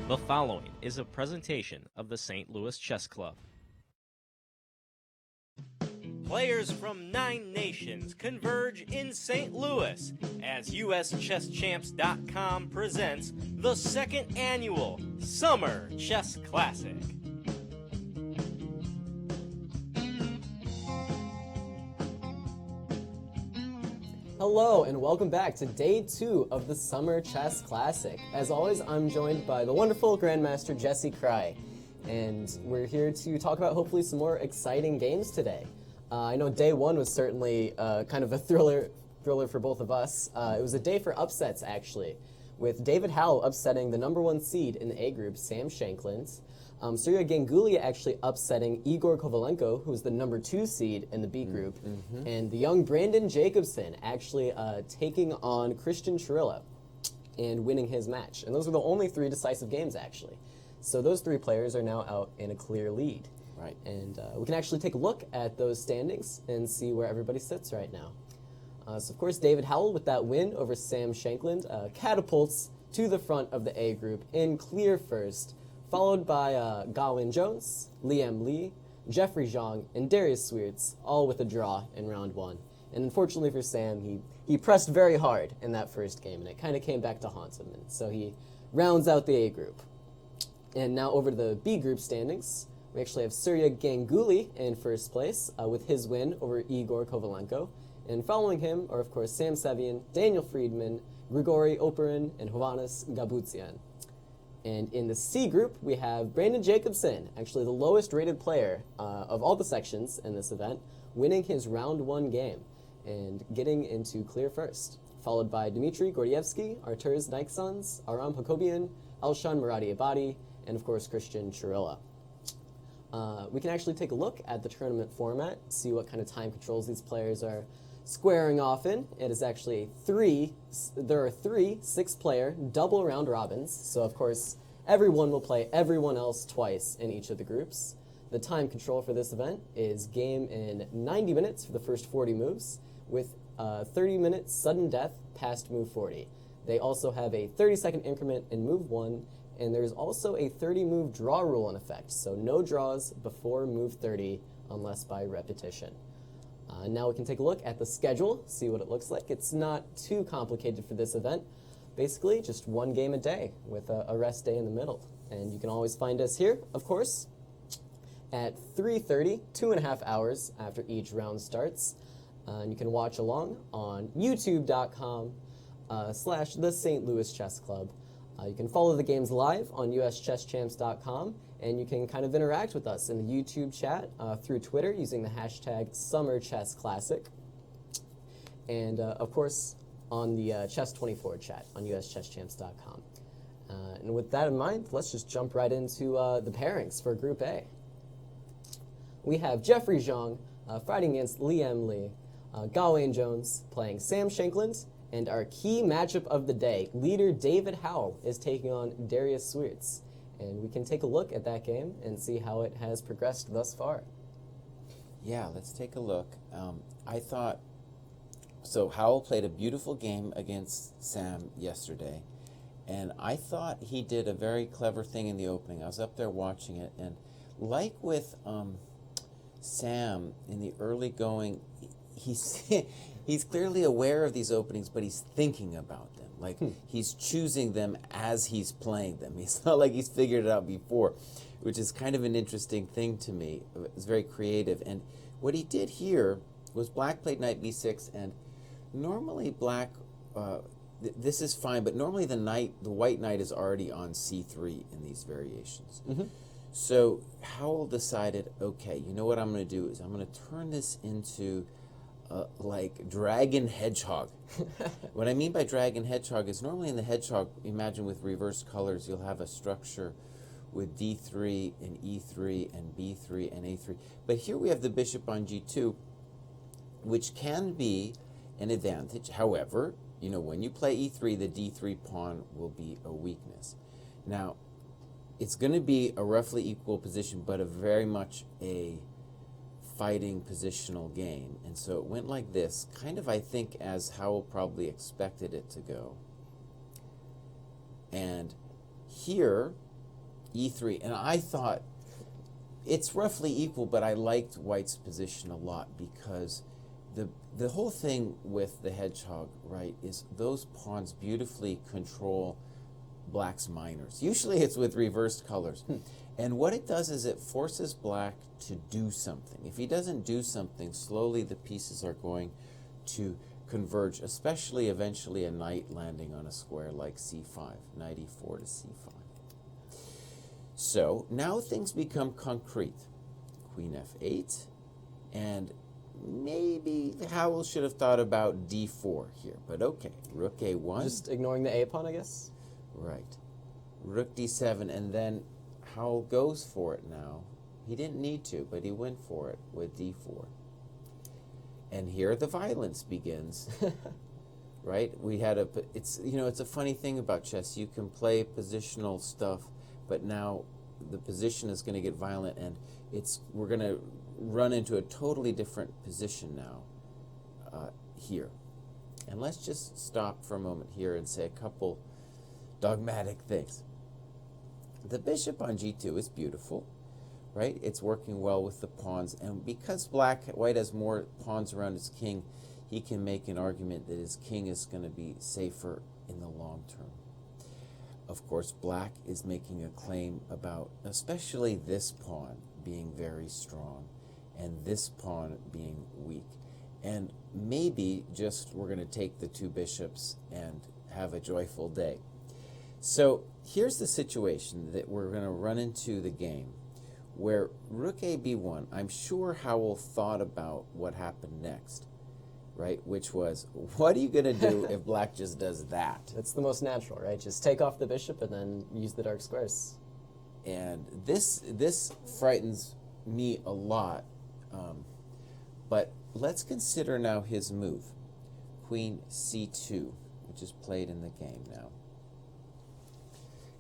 The following is a presentation of the St. Louis Chess Club. Players from 9 nations converge in St. Louis as USChessChamps.com presents the second annual Summer Chess Classic. Hello and welcome back to day 2 of the Summer Chess Classic. As always, I'm joined by the wonderful Grandmaster Jesse Kraai, and we're here to talk about hopefully some more exciting games today. I know day 1 was certainly kind of a thriller for both of us. It was a day for upsets, actually, with David Howell upsetting the number 1 seed in the A group, Sam Shankland. Surya Ganguly actually upsetting Igor Kovalenko, who's the number 2 seed in the B group, and the young Brandon Jacobson actually taking on Christian Chirilla and winning his match. And those are the only 3 decisive games, actually. So those 3 players are now out in a clear lead. Right. And we can actually take a look at those standings and see where everybody sits right now. So, of course, David Howell, with that win over Sam Shankland, catapults to the front of the A group in clear first, followed by Gawain Jones, Leigh, Jeffrey Zhang, and Darius Sweerts, all with a draw in round 1. And unfortunately for Sam, he pressed very hard in that first game, and it kind of came back to haunt him. And so he rounds out the A group. And now over to the B group standings. We actually have Surya Ganguly in first place with his win over Igor Kovalenko. And following him are, of course, Sam Sevian, Daniel Friedman, Grigory Oparin, and Hovhannes Gabutsian. And in the C group, we have Brandon Jacobson, actually the lowest rated player of all the sections in this event, winning his round 1 game and getting into clear first, followed by Dmitry Gordievsky, Arturs Naiksons, Aram Hakobian, Alshan Muradiabadi, and of course Christian Chirilla. We can actually take a look at the tournament format, see what kind of time controls these players are squaring off in. It is actually there are 3 6-player double round robins, so of course everyone will play everyone else twice in each of the groups. The time control for this event is game in 90 minutes for the first 40 moves, with 30 minutes sudden death past move 40. They also have a 30-second increment in move 1, and there's also a 30-move draw rule in effect, so no draws before move 30 unless by repetition. Now we can take a look at the schedule, see what it looks like. It's not too complicated for this event. Basically, just 1 game a day with a rest day in the middle. And you can always find us here, of course, at 3:30, 2.5 hours after each round starts. And you can watch along on youtube.com/the St. Louis Chess Club. You can follow the games live on USChessChamps.com, and you can kind of interact with us in the YouTube chat through Twitter using the hashtag SummerChessClassic, and of course on the Chess24 chat on USChessChamps.com. And with that in mind, let's just jump right into the pairings for Group A. We have Jeffrey Zhang fighting against Leigh, Gawain Jones playing Sam Shankland, and our key matchup of the day, leader David Howell is taking on Darius Sweerts. And we can take a look at that game and see how it has progressed thus far. Yeah, let's take a look. I thought, so Howell played a beautiful game against Sam yesterday, and I thought he did a very clever thing in the opening. I was up there watching it, and like with Sam in the early going, he's clearly aware of these openings, but he's thinking about them. Like, he's choosing them as he's playing them. It's not like he's figured it out before, which is kind of an interesting thing to me. It's very creative. And what he did here was black played knight b6, and normally black, this is fine, but normally the white knight is already on c3 in these variations. So Howell decided, okay, you know what I'm going to do is I'm going to turn this into like dragon hedgehog. What I mean by dragon hedgehog is normally in the hedgehog, imagine with reversed colors, you'll have a structure with d3 and e3 and b3 and a3. But here we have the bishop on g2, which can be an advantage. However, you know, when you play e3, the d3 pawn will be a weakness. Now, it's going to be a roughly equal position, but a very much a fighting positional game. And so it went like this, kind of, I think, as Howell probably expected it to go. And here, e3, and I thought it's roughly equal, but I liked white's position a lot because the whole thing with the hedgehog, right, is those pawns beautifully control black's minors. Usually it's with reversed colors. And what it does is it forces black to do something. If he doesn't do something, slowly the pieces are going to converge, especially eventually a knight landing on a square like c5, knight e4 to c5. So now things become concrete. Queen f8, and maybe Howell should have thought about d4 here, but okay. Rook a1. Just ignoring the a pawn, I guess. Right. Rook d7, and then Howell goes for it now. He didn't need to, but he went for it with d4. And here the violence begins. Right? We had it's a funny thing about chess. You can play positional stuff, but now the position is going to get violent, and we're going to run into a totally different position now here. And let's just stop for a moment here and say a couple dogmatic things. The bishop on g2 is beautiful, right? It's working well with the pawns, and because white has more pawns around his king, he can make an argument that his king is going to be safer in the long term. Of course, black is making a claim about especially this pawn being very strong and this pawn being weak. And maybe just we're going to take the two bishops and have a joyful day. So here's the situation that we're going to run into the game where rook a b1, I'm sure Howell thought about what happened next, right? Which was, what are you going to do if black just does that? That's the most natural, right? Just take off the bishop and then use the dark squares. And this frightens me a lot. But let's consider now his move, queen c2, which is played in the game now.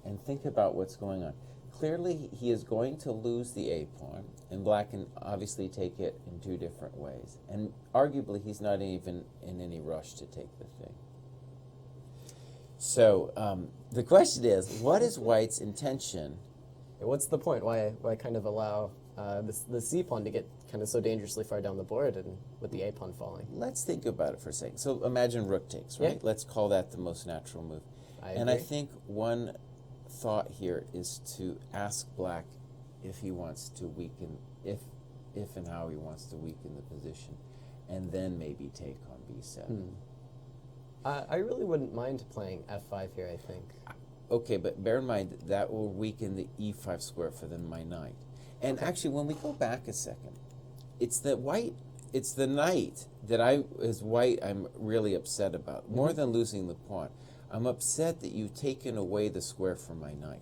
And think about what's going on. Clearly, he is going to lose the a pawn, and black can obviously take it in two different ways. And arguably, he's not even in any rush to take the thing. So the question is, what is white's intention? What's the point? Why kind of allow the c pawn to get kind of so dangerously far down the board, and with the a pawn falling? Let's think about it for a second. So imagine rook takes, right? Yeah. Let's call that the most natural move. And I think one thought here is to ask black if he wants to weaken, if and how he wants to weaken the position, and then maybe take on b7. I really wouldn't mind playing f5 here, I think. Okay, but bear in mind that will weaken the e5 square for my knight. And actually, when we go back a second, it's the knight that as white, I'm really upset about, more than losing the pawn. I'm upset that you've taken away the square from my knight.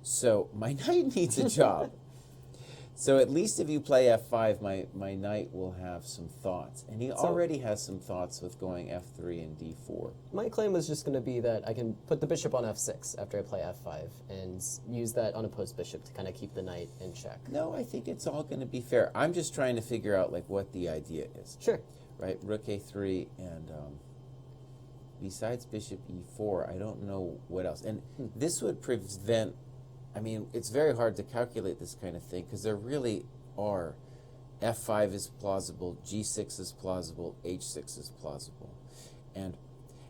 So my knight needs a job. So at least if you play f5, my knight will have some thoughts. And he already has some thoughts with going f3 and d4. My claim was just going to be that I can put the bishop on f6 after I play f5 and use that unopposed bishop to kind of keep the knight in check. No, I think it's all going to be fair. I'm just trying to figure out what the idea is. Sure. Right, rook a3, and besides bishop e4, I don't know what else. And this would prevent, I mean, it's very hard to calculate this kind of thing because there really are. f5 is plausible, g6 is plausible, h6 is plausible. And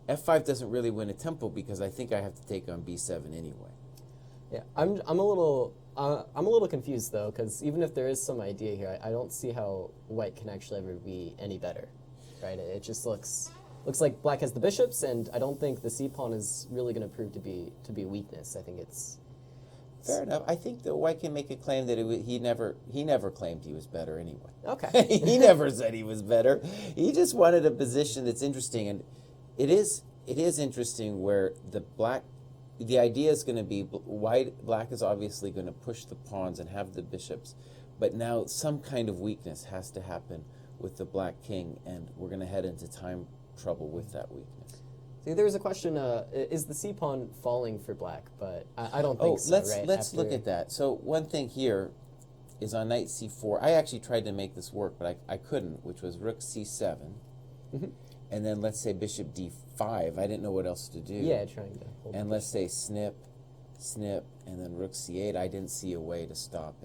f5 doesn't really win a tempo because I think I have to take on b7 anyway. Yeah, I'm a little confused though, because even if there is some idea here, I don't see how white can actually ever be any better, right? It just looks like black has the bishops, and I don't think the c pawn is really going to prove to be a weakness. I think it's fair enough. I think that white can make a claim that he never claimed he was better anyway. Okay. He never said he was better. He just wanted a position that's interesting, and it is interesting where the idea is going to be black is obviously going to push the pawns and have the bishops, but now some kind of weakness has to happen with the black king, and we're going to head into time trouble with that weakness. See, there's a question, is the c pawn falling for black? But I don't think so, right? Let's look at that. So one thing here is on knight c4. I actually tried to make this work, but I couldn't, which was rook c7. And then let's say bishop d5. I didn't know what else to do. Yeah, trying to hold and let's say snip snip, and then rook c8. I didn't see a way to stop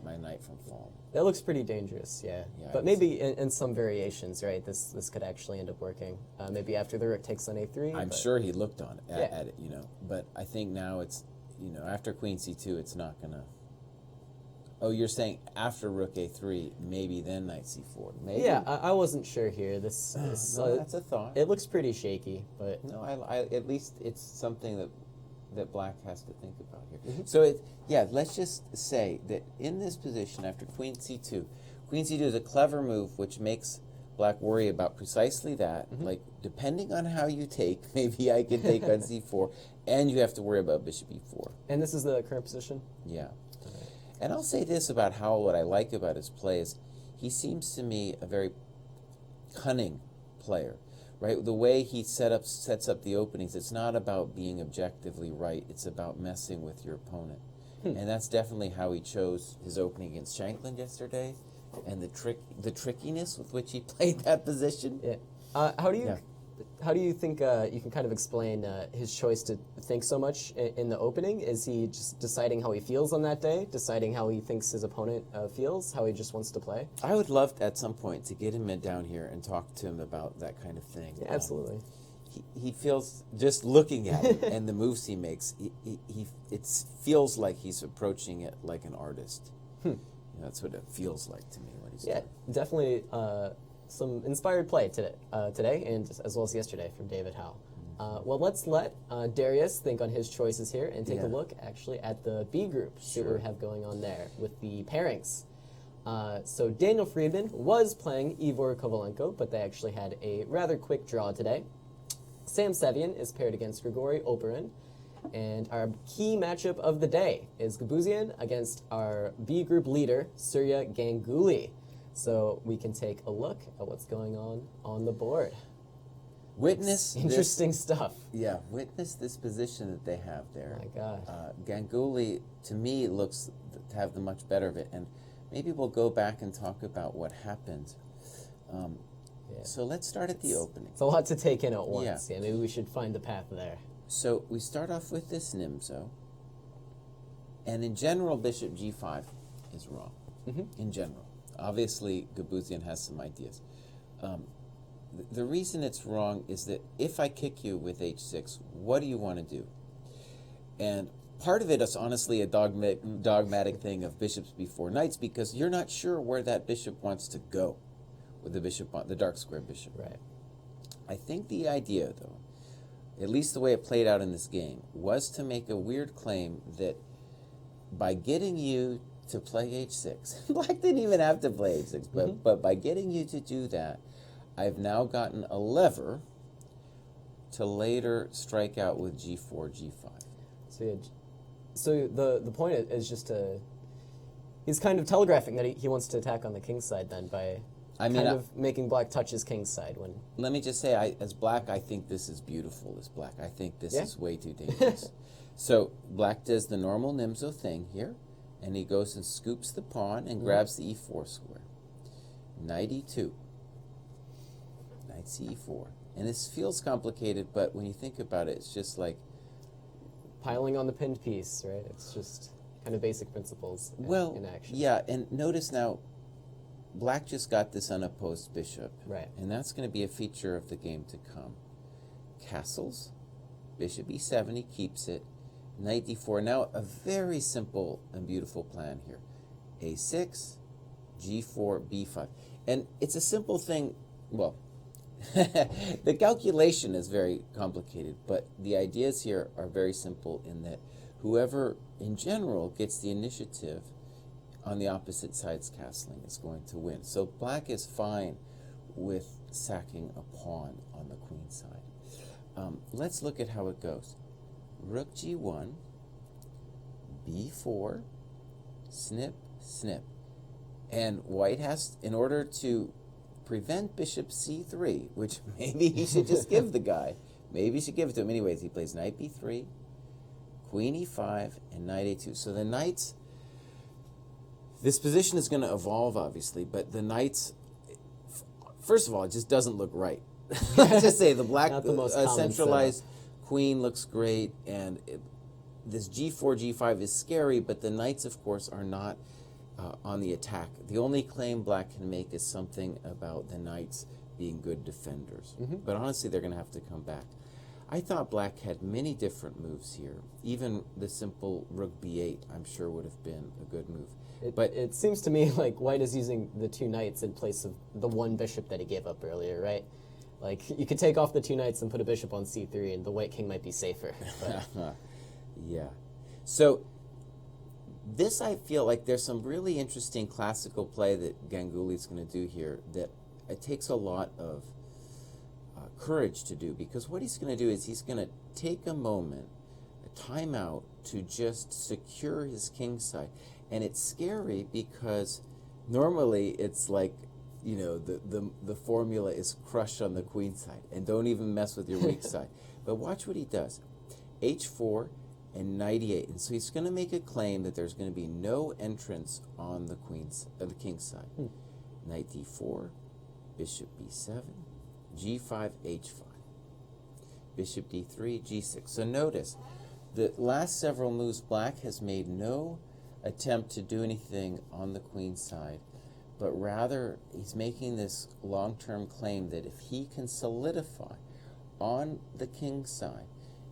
my knight from falling. That looks pretty dangerous, yeah. Yeah, But maybe in some variations, right, this could actually end up working. Maybe after the rook takes on a3. I'm but sure he looked on it, Yeah. at it, But I think now it's, after queen c2, it's not going to... Oh, you're saying after rook a3, maybe then knight c4. Maybe. Yeah, I wasn't sure here. This No, that's a thought. it looks pretty shaky, but No, I at least it's something that black has to think about here. Mm-hmm. So let's just say that in this position after queen c2 is a clever move which makes black worry about precisely that. Mm-hmm. Like, depending on how you take, maybe I can take on c4, and you have to worry about bishop e4. and this is the current position. Yeah. And I'll say this about Howell, what I like about his play is he seems to me a very cunning player, right? The way he sets up the openings, it's not about being objectively right, it's about messing with your opponent. And that's definitely how he chose his opening against Shanklin yesterday, and the trickiness with which he played that position. Yeah. How do you think you can kind of explain his choice to think so much in the opening? Is he just deciding how he feels on that day, deciding how he thinks his opponent feels, how he just wants to play? I would love at some point to get him down here and talk to him about that kind of thing. Yeah, absolutely. He feels, just looking at him and the moves he makes, it feels like he's approaching it like an artist. That's what it feels like to me when he's doing it. Definitely some inspired play today and as well as yesterday from David Howe. Well, let's let Darius think on his choices here and take a look actually at the B group, see what we have going on there with the pairings. So Daniel Friedman was playing Ivor Kovalenko, but they actually had a rather quick draw today. Sam Sevian is paired against Grigori Oparin. And our key matchup of the day is Gabuzian against our B group leader, Surya Ganguly. So we can take a look at what's going on the board. Witness Interesting stuff. Yeah, witness this position that they have there. Oh my God. Ganguly, to me, looks to have the much better of it. And maybe we'll go back and talk about what happened. So let's start at the opening. It's a lot to take in at once. Yeah, maybe we should find the path there. So we start off with this Nimzo. And in general, bishop g5 is wrong. In general. Obviously, Gabuzian has some ideas. The reason it's wrong is that if I kick you with h6, what do you want to do? And part of it is honestly a dogmatic thing of bishops before knights, because you're not sure where that bishop wants to go with the bishop on the dark square bishop. Right. I think the idea, though, at least the way it played out in this game, was to make a weird claim that by getting you to play h6, Black didn't even have to play h6, but by getting you to do that, I've now gotten a lever to later strike out with g4, g5. So the point is just to... He's kind of telegraphing that he wants to attack on the king's side then by making Black touch his king's side. When let me just say, as Black, I think this is beautiful as Black. I think this is way too dangerous. So Black does the normal Nimzo thing here, and he goes and scoops the pawn and grabs the e4 square. Knight e2. Knight c4. And this feels complicated, but when you think about it, it's just like... piling on the pinned piece, right? It's just kind of basic principles in action. Yeah, and notice now, Black just got this unopposed bishop. Right. And that's going to be a feature of the game to come. Castles, bishop e7, he keeps it. Knight d4. Now, a very simple and beautiful plan here. a6, g4, b5. And it's a simple thing, well, the calculation is very complicated, but the ideas here are very simple in that whoever, in general, gets the initiative on the opposite side's castling is going to win. So Black is fine with sacking a pawn on the queen side. Let's look at how it goes. Rook g1, b4, snip, snip. And White has, in order to prevent bishop c3, which maybe he should just give the guy. Maybe he should give it to him. Anyways, he plays knight b3, queen e5, and knight a2. So the knights, this position is going to evolve, obviously, but the knights, first of all, it just doesn't look right. Let's just say the Black Not the most common centralized queen looks great, and this g4, g5 is scary, but the knights, of course, are not on the attack. The only claim black can make is something about the knights being good defenders. But honestly, they're going to have to come back. I thought black had many different moves here. Even the simple rook b8, I'm sure, would have been a good move. But it seems to me like white is using the 2 knights in place of the 1 bishop that he gave up earlier, right? Like, you could take off the 2 knights and put a bishop on c3, and the white king might be safer. But Yeah. So this, I feel like there's some really interesting classical play that Ganguly's going to do here that it takes a lot of courage to do, because what he's going to do is he's going to take a moment, a timeout, to just secure his king side. And it's scary because normally it's like, you know, the formula is crush on the queen side and don't even mess with your weak side. But watch what he does. h4 and knight e8. And so he's going to make a claim that there's going to be no entrance on the king's side. Knight d4, bishop b7, g5, h5, bishop d3, g6. So notice, the last several moves, black has made no attempt to do anything on the queen side, but rather he's making this long-term claim that if he can solidify on the king side,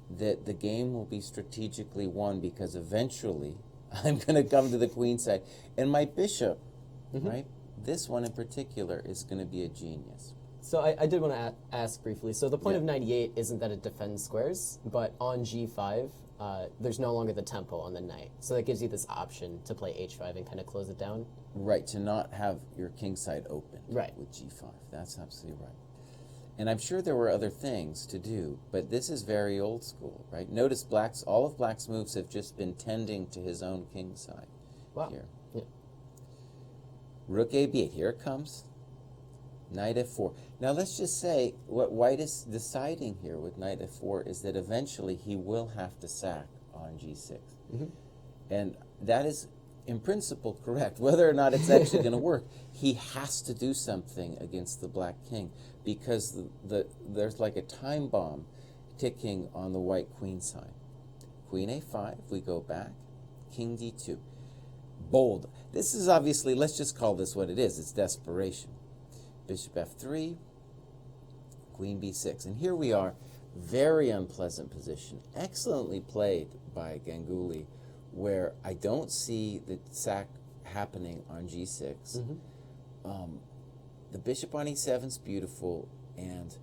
that the game will be strategically won, because eventually I'm going to come to the queen side. And my bishop, right, this one in particular, is going to be a genius. So I did want to ask briefly. So the point of knight e8 isn't that it defends squares, but on g5, there's no longer the tempo on the knight. So that gives you this option to play h5 and kind of close it down. Right, to not have your king side open with g5. That's absolutely right. And I'm sure there were other things to do, but this is very old school, right? Notice all of black's moves have just been tending to his own king side. Wow. Here. Yeah. Rook a8, here it comes. Knight f4. Now let's just say what white is deciding here with knight f4 is that eventually he will have to sack on g6. And that is in principle correct. Whether or not it's actually going to work, he has to do something against the black king, because there's like a time bomb ticking on the white queen side. Queen a5, we go back, king d2. Bold. This is obviously, let's just call this what it is, it's desperation. Bishop f3, queen b6. And here we are, very unpleasant position. Excellently played by Ganguly, where I don't see the sack happening on g6. The bishop on e7 is beautiful, and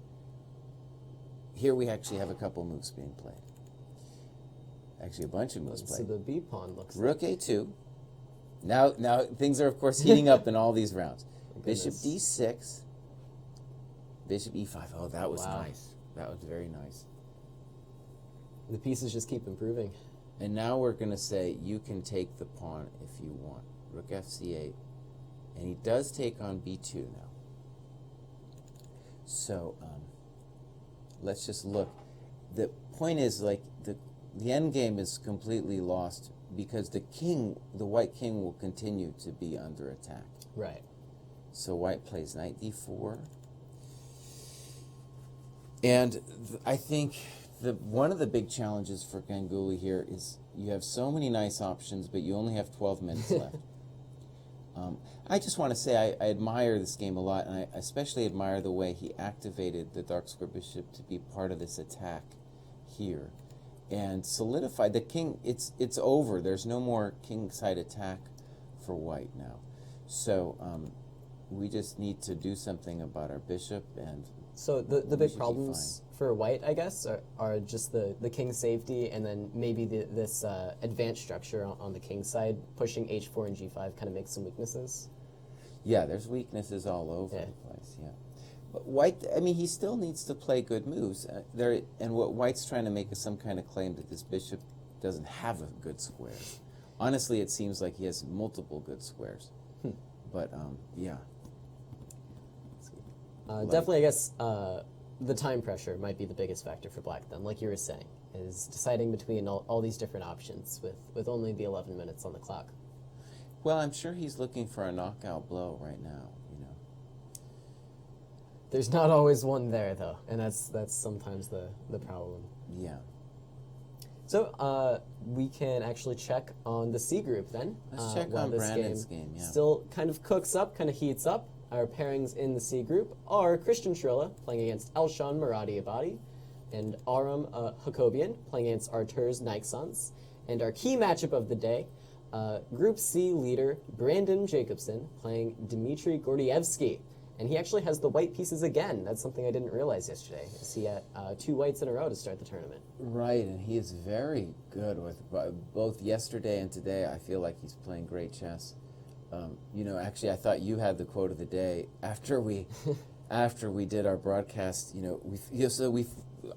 here we actually have a couple moves being played. Actually, a bunch of moves played. So the b pawn looks Rook a2. Now things are, of course, heating up in all these rounds. Bishop d6, bishop e5. Oh, that was nice. That was very nice. The pieces just keep improving. And now we're going to say you can take the pawn if you want. Rook fc8. And he does take on b2 now. So let's just look. The point is, like, the end game is completely lost because the white king will continue to be under attack. Right. So white plays knight d4. And I think one of the big challenges for Ganguly here is you have so many nice options, but you only have 12 minutes left. I just want to say I admire this game a lot, and I especially admire the way he activated the dark square bishop to be part of this attack here and solidified the king. It's over. There's no more king side attack for white now. So we just need to do something about our bishop. And so the big problems for white, I guess, are just the king safety, and then maybe this advanced structure on the king side, pushing h4 and g5 kind of makes some weaknesses. Yeah, there's weaknesses all over the place, yeah. But white, I mean, he still needs to play good moves. And what white's trying to make is some kind of claim that this bishop doesn't have a good square. Honestly, it seems like he has multiple good squares. But, yeah. Definitely, I guess, the time pressure might be the biggest factor for black then, like you were saying, is deciding between all these different options with only the 11 minutes on the clock. Well, I'm sure he's looking for a knockout blow right now, you know. There's not always one there, though, and that's sometimes the problem. Yeah. So we can actually check on the C group then. Let's check while on this Brandon's game, yeah. Still kind of cooks up, kind of heats up. Our pairings in the C group are Christian Trilla playing against Elshan Maradi Abadi, and Aram Hakobian playing against Artur's Nixons. And our key matchup of the day, Group C leader Brandon Jacobson playing Dmitry Gordievsky. And he actually has the white pieces again. That's something I didn't realize yesterday. Is he had 2 whites in a row to start the tournament. Right, and he is very good with both yesterday and today. I feel like he's playing great chess. Actually, I thought you had the quote of the day after we did our broadcast. We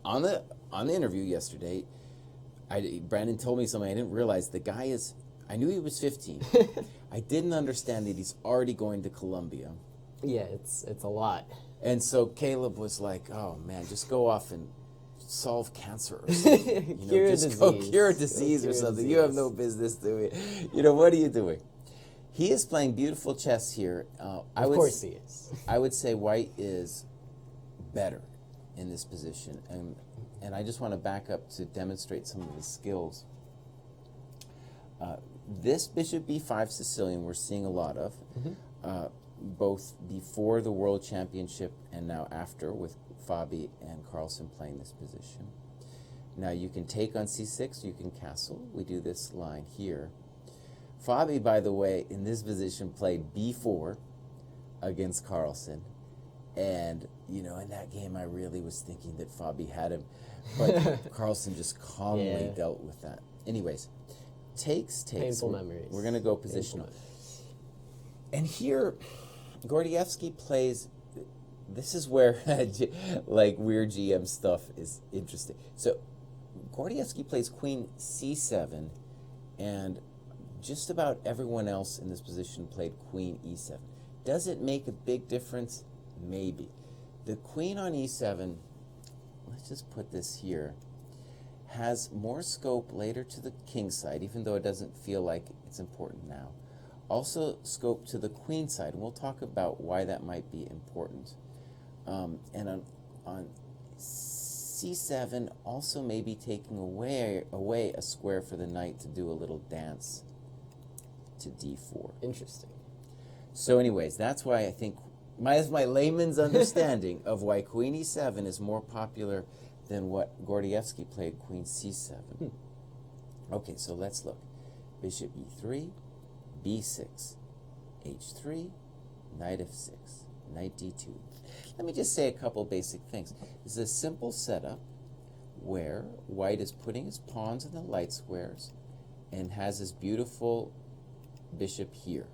on the interview yesterday. Brandon told me something I didn't realize. The guy is. I knew he was 15. I didn't understand that he's already going to Columbia. Yeah, it's a lot. And so Caleb was like, "Oh man, just go off and solve cancer or something. Cure a just disease. go cure a disease or something. You have no business doing it. What are you doing?" He is playing beautiful chess here. Of course he is. I would say white is better in this position, and I just want to back up to demonstrate some of his skills. This bishop b5 Sicilian we're seeing a lot of. Both before the World Championship and now after, with Fabi and Carlsen playing this position. Now you can take on c6, you can castle. We do this line here. Fabi, by the way, in this position played b4 against Carlsen. And, in that game I really was thinking that Fabi had him. But Carlsen just calmly dealt with that. Anyways, takes. Painful memories. We're going to go positional. And here, Gordievsky plays, this is where like weird GM stuff is interesting. So Gordievsky plays queen c7, and just about everyone else in this position played queen e7. Does it make a big difference? Maybe. The queen on e7, let's just put this here, has more scope later to the king side, even though it doesn't feel like it's important now. Also scope to the queen side, and we'll talk about why that might be important. And on c7, also maybe taking away a square for the knight to do a little dance to d4. Interesting. So anyways, that's why I think, my layman's understanding of why queen e7 is more popular than what Gordievsky played queen c7. Okay, so let's look. Bishop e3, b6, h3, knight f6, knight d2. Let me just say a couple basic things. This is a simple setup where white is putting his pawns in the light squares and has this beautiful bishop here,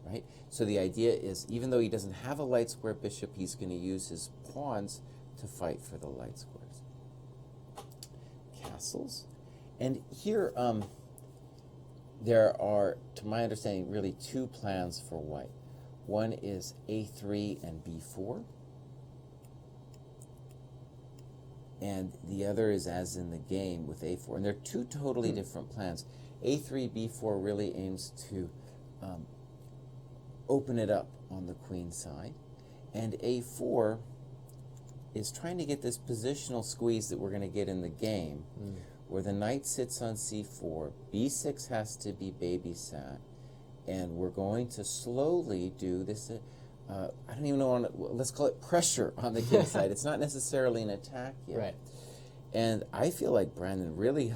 right? So the idea is, even though he doesn't have a light square bishop, he's going to use his pawns to fight for the light squares. Castles. And here, there are, to my understanding, really 2 plans for white. One is a3 and b4. And the other is as in the game with a4. And they're 2 totally different plans. a3, b4 really aims to open it up on the queen side. And a4 is trying to get this positional squeeze that we're going to get in the game, where the knight sits on c4, b6 has to be babysat, and we're going to slowly do this, I don't even know, let's call it pressure on the king side. It's not necessarily an attack yet. Right. And I feel like Brandon really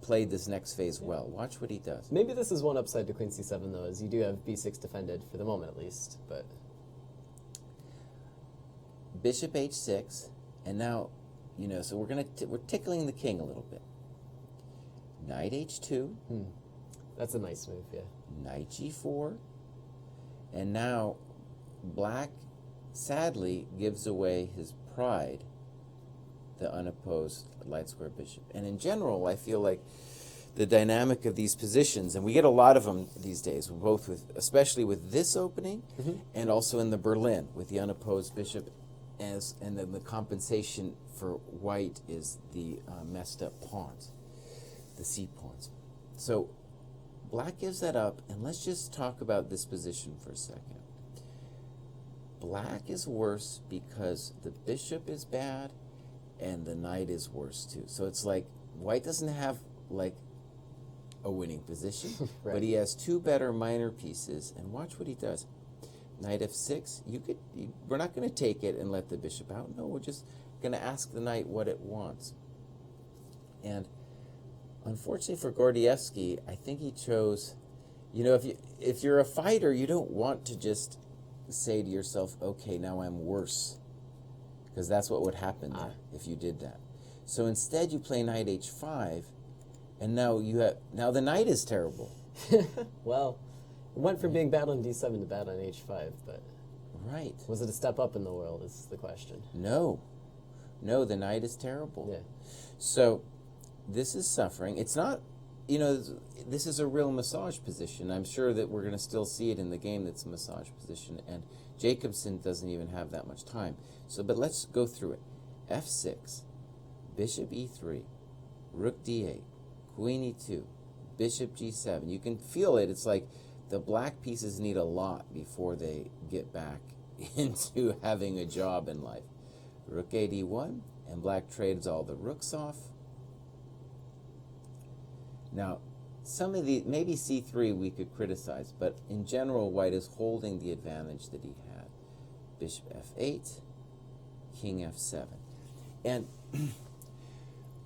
played this next phase well. Watch what he does. Maybe this is one upside to queen c7, though, as you do have b6 defended for the moment, at least. But Bishop h6, and now, so we're tickling the king a little bit. Knight h2. that's a nice move, yeah. Knight g4, and now black sadly gives away his pride, the unopposed light square bishop. And in general, I feel like the dynamic of these positions, and we get a lot of them these days, both especially with this opening, and also in the Berlin with the unopposed bishop, and then the compensation for white is the messed up pawns, the c pawns. So black gives that up, and let's just talk about this position for a second. Black is worse because the bishop is bad and the knight is worse too. So it's like white doesn't have like a winning position, Right. but he has two better minor pieces. And watch what he does. Knight f6. We're not going to take it and let the bishop out. No, we're just going to ask the knight what it wants. And unfortunately for Gordievsky, I think he chose. You know, if you're a fighter, you don't want to just say to yourself, "Okay, now I'm worse," because that's what would happen there if you did that. So instead, you play knight h5, and now the knight is terrible. Well, it went from being bad on d7 to bad on h5, but Right. was it a step up in the world is the question. No, the knight is terrible. Yeah. So this is suffering. It's not, this is a real massage position. I'm sure that we're going to still see it in the game that's a massage position, and Jacobson doesn't even have that much time. So, but let's go through it. f6, bishop e3, rook d8, queen e2, bishop g7. You can feel it. It's like the black pieces need a lot before they get back into having a job in life. Rook a d1, and black trades all the rooks off. Now, some of the, maybe c3 we could criticize, but in general, white is holding the advantage that he had. Bishop f8, king f7. And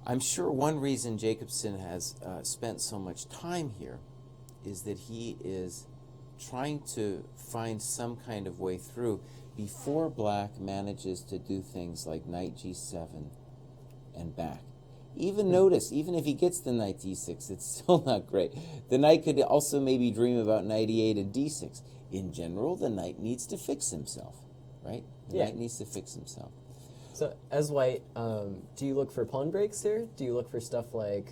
I'm sure one reason Jacobson has spent so much time here is that he is trying to find some kind of way through before black manages to do things like knight g7 and back. Even notice, even if he gets the knight d6, it's still not great. The knight could also maybe dream about knight e8 and d6. In general, the knight needs to fix himself, right? The knight needs to fix himself. So as white, do you look for pawn breaks here? Do you look for stuff like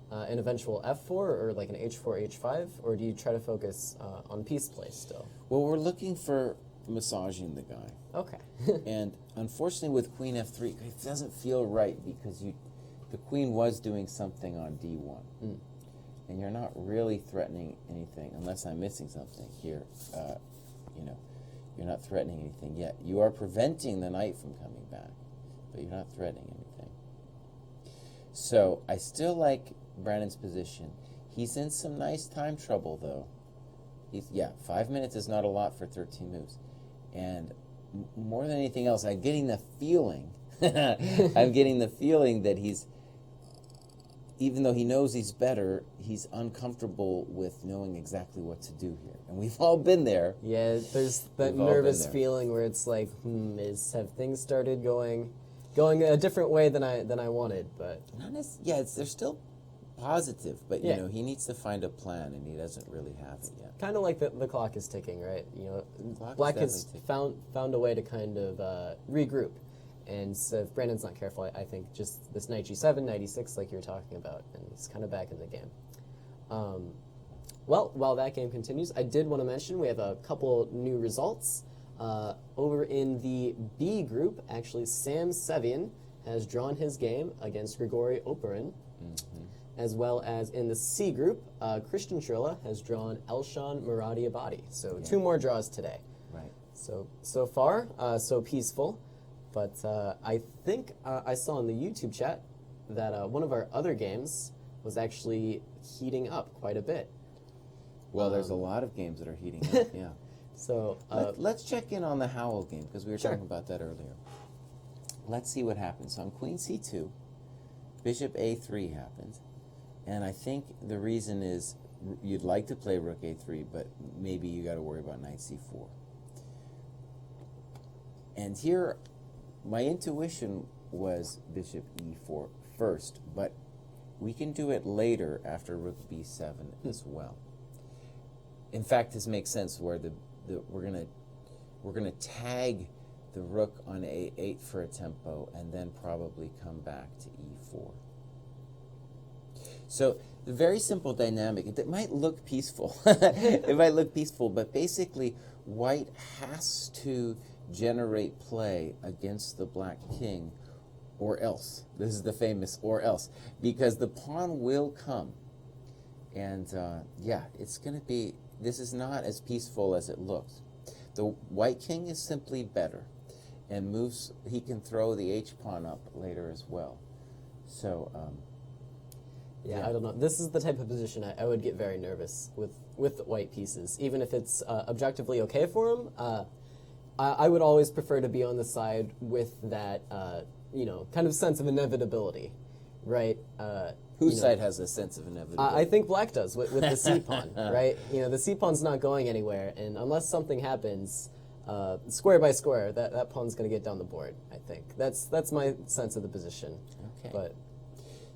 an eventual f4 or like an h4, h5? Or do you try to focus on piece play still? Well, we're looking for massaging the guy. Okay. And unfortunately with queen f3, it doesn't feel right because the queen was doing something on d1. And you're not really threatening anything, unless I'm missing something here. You're not threatening anything yet. You are preventing the knight from coming back, but you're not threatening anything. So I still like Brandon's position. He's in some nice time trouble, though. 5 minutes is not a lot for 13 moves. And more than anything else, I'm getting the feeling, that he's, even though he knows he's better, he's uncomfortable with knowing exactly what to do here. And we've all been there. Yeah, there's that We've all been nervous there. feeling where it's like, have things started going a different way than I wanted? But They're still positive, but Yeah. he needs to find a plan, and he doesn't really have it yet. kind of like the clock is ticking, right? clock is Black has definitely found a way to kind of regroup. And so if Brandon's not careful, I think just this knight g7, knight e6, like you were talking about, and he's kind of back in the game. Well, while that game continues, I did want to mention we have a couple new results. Over in the B group, actually, Sam Sevian has drawn his game against Grigory Oparin, as well as in the C group, Christian Trilla has drawn Elshan Muradiabadi. So 2 more draws today. Right. So far, so peaceful. But I think I saw in the YouTube chat that one of our other games was actually heating up quite a bit. Well, there's a lot of games that are heating up, yeah. So Let's check in on the Howell game, because we were Sure. talking about that earlier. Let's see what happens. So on queen c2, bishop a3 happens, and I think the reason is you'd like to play rook a3, but maybe you got to worry about knight c4. And here, my intuition was bishop e4 first, but we can do it later after rook b7 as well. In fact, this makes sense where we're gonna tag the rook on a8 for a tempo, and then probably come back to e4. So the very simple dynamic. It might look peaceful. It might look peaceful, but basically, white has to generate play against the black king, or else. This is the famous or else, because the pawn will come. And it's going to be, this is not as peaceful as it looks. The white king is simply better, and moves, he can throw the h-pawn up later as well. So Yeah, I don't know. This is the type of position I would get very nervous with white pieces. Even if it's objectively okay for him, I would always prefer to be on the side with that, kind of sense of inevitability, right? Whose side has a sense of inevitability? I think black does with the C pawn, right? The C pawn's not going anywhere, and unless something happens, square by square, that pawn's going to get down the board. I think that's my sense of the position. Okay. But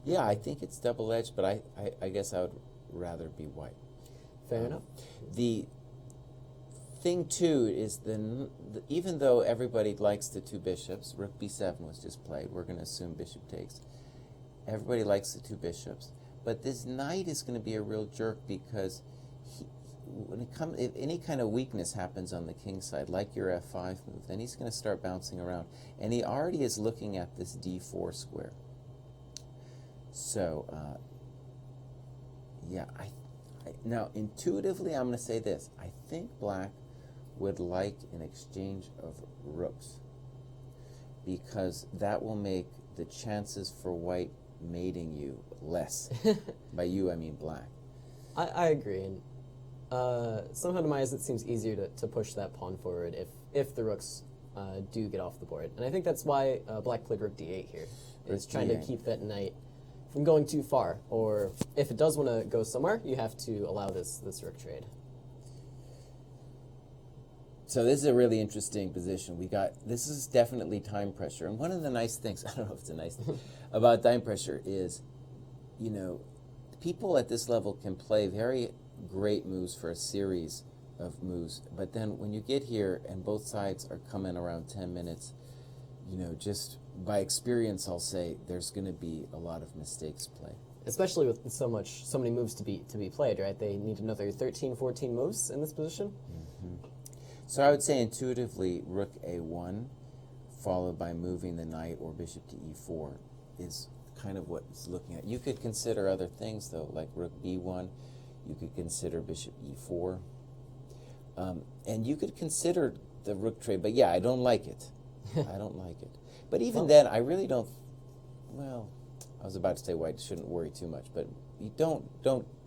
yeah, I think it's double-edged, but I guess I would rather be white. fair enough. The thing too is even though everybody likes the two bishops, rook b7 was just played. We're going to assume bishop takes. Everybody likes the two bishops, but this knight is going to be a real jerk because if any kind of weakness happens on the king side, like your f5 move, then he's going to start bouncing around, and he already is looking at this d4 square. So, yeah, now intuitively I'm going to say this. I think black would like an exchange of rooks because that will make the chances for white mating you less. By you, I mean black. I agree, and somehow to my eyes it seems easier to push that pawn forward if the rooks do get off the board. And I think that's why black played rook d8 here. It's trying to keep that knight from going too far, or if it does want to go somewhere, you have to allow this rook trade. So this is a really interesting position. This is definitely time pressure. And one of the nice things, I don't know if it's a nice thing, about time pressure is, people at this level can play very great moves for a series of moves. But then when you get here and both sides are coming around 10 minutes, just by experience, I'll say there's going to be a lot of mistakes played. Especially with so many moves to be played, right? They need another 13, 14 moves in this position. Mm-hmm. So I would say intuitively, rook a1, followed by moving the knight or bishop to e4, is kind of what it's looking at. You could consider other things, though, like rook b1. You could consider bishop e4. And you could consider the rook trade, but yeah, I don't like it. I don't like it. But even then, I really don't, well, I was about to say white shouldn't worry too much, but you don't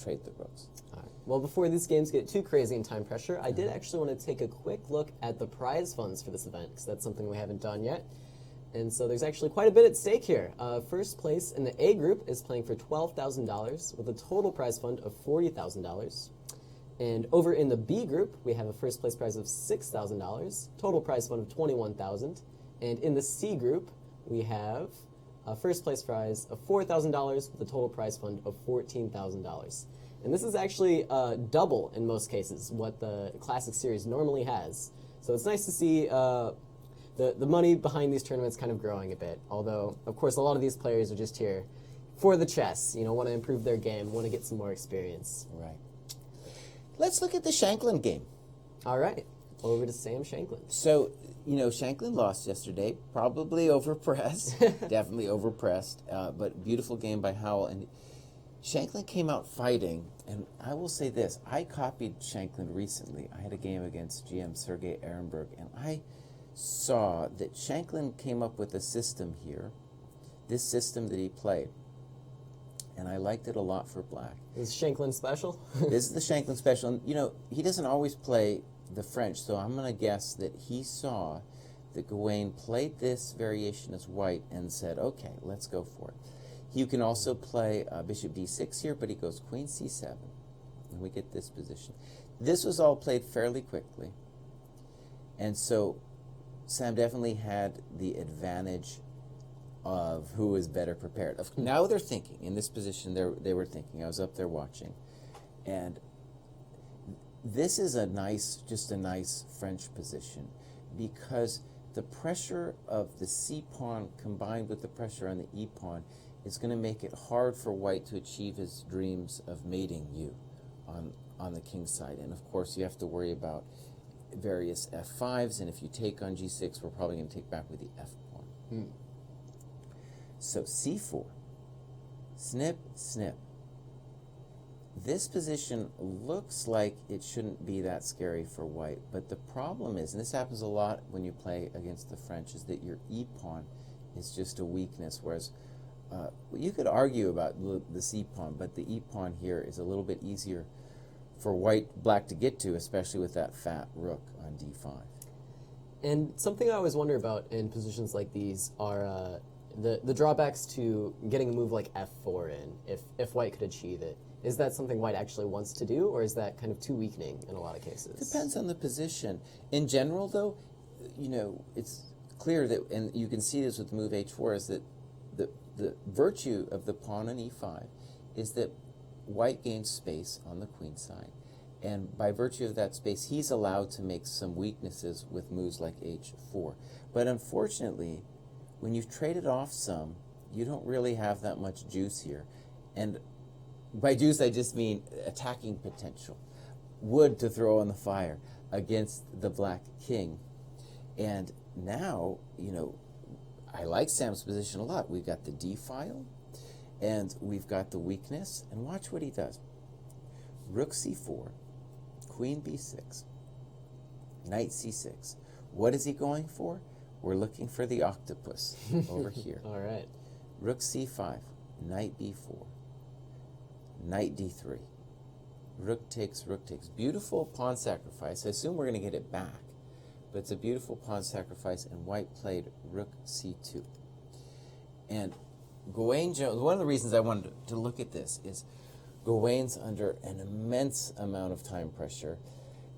trade the rooks. All right. Well, before these games get too crazy in time pressure, I did actually want to take a quick look at the prize funds for this event, because that's something we haven't done yet. And so there's actually quite a bit at stake here. First place in the A group is playing for $12,000 with a total prize fund of $40,000. And over in the B group, we have a first place prize of $6,000, total prize fund of $21,000. And in the C group, we have a first place prize of $4,000 with a total prize fund of $14,000. And this is actually double, in most cases, what the Classic Series normally has. So it's nice to see the money behind these tournaments kind of growing a bit. Although, of course, a lot of these players are just here for the chess, want to improve their game, want to get some more experience. Right. Let's look at the Shanklin game. All right. Over to Sam Shanklin. So, Shanklin lost yesterday, probably overpressed, definitely overpressed, but beautiful game by Howell. And Shanklin came out fighting, and I will say this, I copied Shanklin recently. I had a game against GM Sergei Ehrenberg, and I saw that Shanklin came up with a system here, this system that he played, and I liked it a lot for black. Is Shanklin special? This is the Shanklin special. And, he doesn't always play the French, so I'm going to guess that he saw that Gawain played this variation as white and said, okay, let's go for it. You can also play bishop d6 here, but he goes queen c7, and we get this position. This was all played fairly quickly, and so Sam definitely had the advantage of who was better prepared. Now they're thinking, in this position they were thinking, I was up there watching, and this is just a nice French position, because the pressure of the c pawn combined with the pressure on the e pawn is going to make it hard for white to achieve his dreams of mating you on the king side. And of course you have to worry about various f5s, and if you take on g6, we're probably going to take back with the f pawn. So c4, snip, snip. This position looks like it shouldn't be that scary for white, but the problem is, and this happens a lot when you play against the French, is that your e pawn is just a weakness, whereas you could argue about the c pawn, but the e pawn here is a little bit easier for black to get to, especially with that fat rook on d5. And something I always wonder about in positions like these are the drawbacks to getting a move like f4 in, if white could achieve it. Is that something white actually wants to do, or is that kind of too weakening in a lot of cases? Depends on the position. In general, though, it's clear that, and you can see this with the move h4, is that the virtue of the pawn on e5 is that white gains space on the queen side. And by virtue of that space, he's allowed to make some weaknesses with moves like h4. But unfortunately, when you've traded off some, you don't really have that much juice here. And by juice, I just mean attacking potential. Wood to throw on the fire against the black king. And now, I like Sam's position a lot. We've got the d file, and we've got the weakness. And watch what he does. Rook c4, queen b6, knight c6. What is he going for? We're looking for the octopus over here. All right. Rook c5, knight b4, knight d3. Rook takes, rook takes. Beautiful pawn sacrifice. I assume we're going to get it back, but it's a beautiful pawn sacrifice, and white played rook c2. And Gawain Jones, one of the reasons I wanted to look at this is Gawain's under an immense amount of time pressure,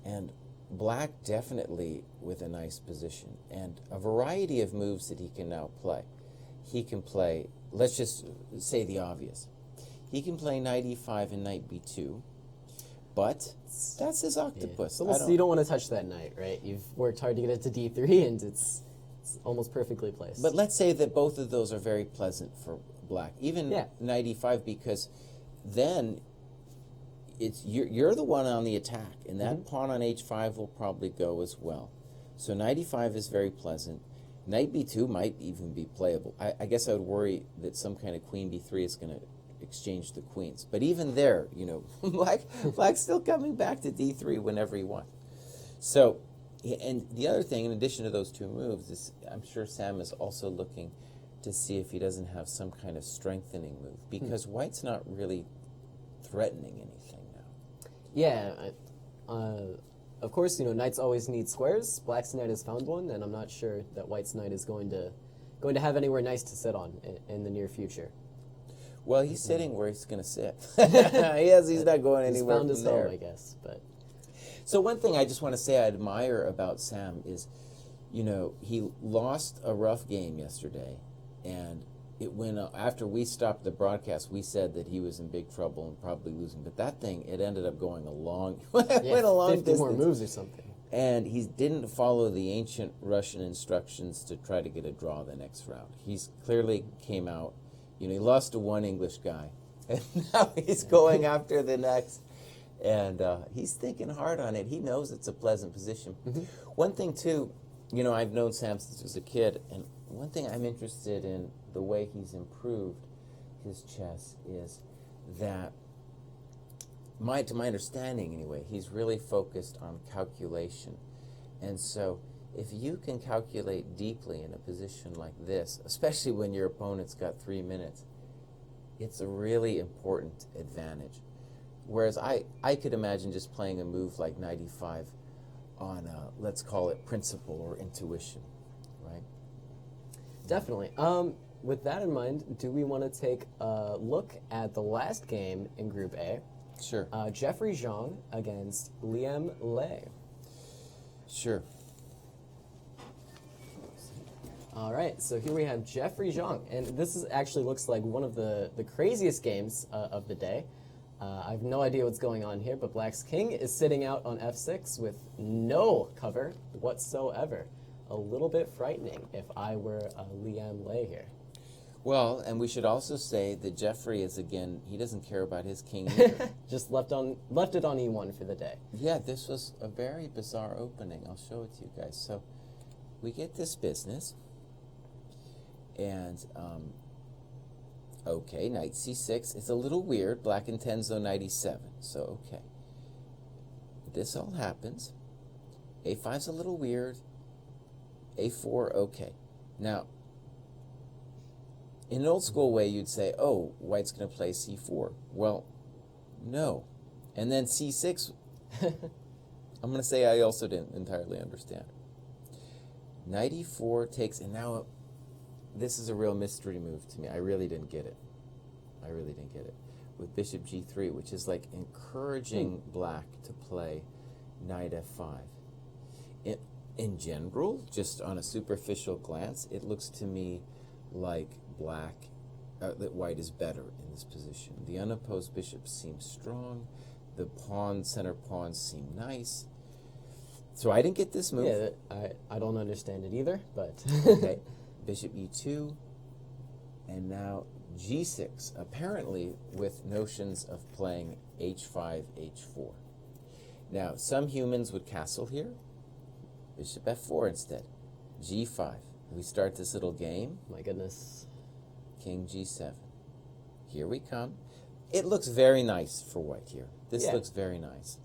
and black definitely with a nice position, and a variety of moves that he can now play. He can play, let's just say the obvious. He can play knight e5 and knight b2, but that's his octopus. Yeah. You don't want to touch that knight, right? You've worked hard to get it to d3, and it's almost perfectly placed. But let's say that both of those are very pleasant for black, even knight e5, because then you're the one on the attack, and that pawn on h5 will probably go as well. So knight e5 is very pleasant. Knight b2 might even be playable. I guess I would worry that some kind of queen b3 is going to exchange the queens. But even there, black's still coming back to d3 whenever he wants. So, and the other thing, in addition to those two moves, is I'm sure Sam is also looking to see if he doesn't have some kind of strengthening move, because white's not really threatening anything now. Yeah, of course, knights always need squares. Black's knight has found one, and I'm not sure that white's knight is going to have anywhere nice to sit on in the near future. Well, he's sitting where he's going to sit. He's not going anywhere from from there. there. Home, I guess. But so one thing I just want to say I admire about Sam is, he lost a rough game yesterday, and it went after we stopped the broadcast. We said that he was in big trouble and probably losing, but that thing, it ended up going a long, went a long 50 distance. more moves or something. And he didn't follow the ancient Russian instructions to try to get a draw the next round. He's clearly came out. He lost to one English guy, and now he's going after the next. And he's thinking hard on it. He knows it's a pleasant position. One thing, too, I've known Sam since he was a kid, and one thing I'm interested in the way he's improved his chess is that, to my understanding anyway, he's really focused on calculation. And so if you can calculate deeply in a position like this, especially when your opponent's got 3 minutes, it's a really important advantage. Whereas I could imagine just playing a move like knight e5 on, let's call it principle or intuition, right? Definitely. With that in mind, do we want to take a look at the last game in Group A? Sure. Jeffrey Zhang against Leigh. Sure. All right, so here we have Jeffrey Zhang, and this actually looks like one of the craziest games of the day. I have no idea what's going on here, but Black's king is sitting out on f6 with no cover whatsoever. A little bit frightening if I were Leigh here. Well, and we should also say that Jeffrey is, again, he doesn't care about his king either. Just left it on e1 for the day. Yeah, this was a very bizarre opening. I'll show it to you guys. So we get this business. And, okay, knight c6. It's a little weird. Black intends, though, knight e7. So, okay. This all happens. a5's a little weird. a4, okay. Now, In an old school way, you'd say, oh, white's going to play c4. Well, no. And then c6, I'm going to say I also didn't entirely understand. Knight e4 takes, and now this is a real mystery move to me. I really didn't get it. I really didn't get it. With bishop g3, which is like encouraging black to play knight f5. In general, just on a superficial glance, it looks to me like that white is better in this position. The unopposed bishop seems strong. The center pawns seem nice. So I didn't get this move. Yeah, I don't understand it either, but... Okay, bishop e2, and now g6, apparently with notions of playing h5, h4. Now, some humans would castle here. Bishop f4 instead. g5. We start this little game. My goodness. King g7. Here we come. It looks very nice for white here. This looks very nice.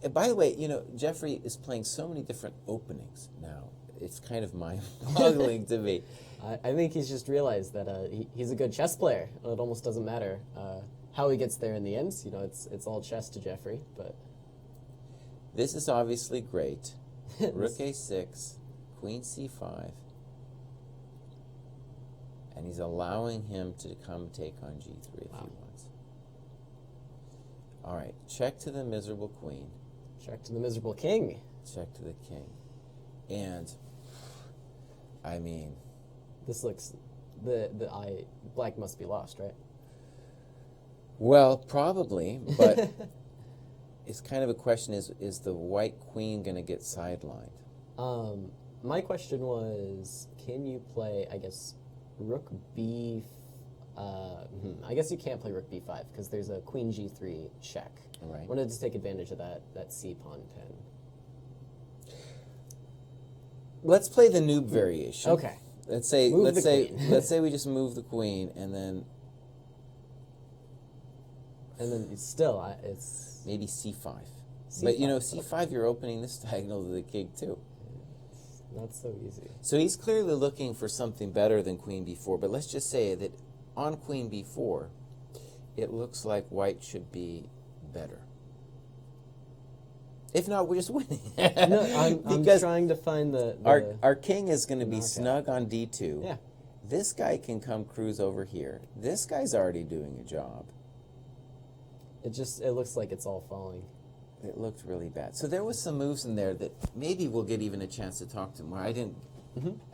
And by the way, you know, Jeffrey is playing so many different openings now. It's kind of mind-boggling to me. I think he's just realized that he's a good chess player. It almost doesn't matter how he gets there in the end. You know, it's all chess to Jeffrey. But this is obviously great. Rook a6, queen c5, and he's allowing him to come take on g3 if he wants. All right, check to the miserable queen. Check to the miserable king. Check to the king. And, I mean... This looks... Black must be lost, right? Well, probably, but it's kind of a question, is the white queen going to get sidelined? My question was, can you play, I guess, rook b... I guess you can't play rook b5 because there's a queen g3 check. Right. Wanted to take advantage of that c pawn pin. Let's play the noob variation. Okay. Let's say let's say we just move the queen and then it's still it's maybe c5. But you know, c5 you're opening this diagonal to the king too. Not so easy. So he's clearly looking for something better than queen b4, but let's just say that on queen b4 it looks like white should be better. If not, we're just winning. No, I'm trying to find our king is going to be snug on d2. Yeah. This guy can come cruise over here. This guy's already doing a job. It looks like it's all falling. It looked really bad. So there was some moves in there that maybe we'll get even a chance to talk to him. Where I didn't.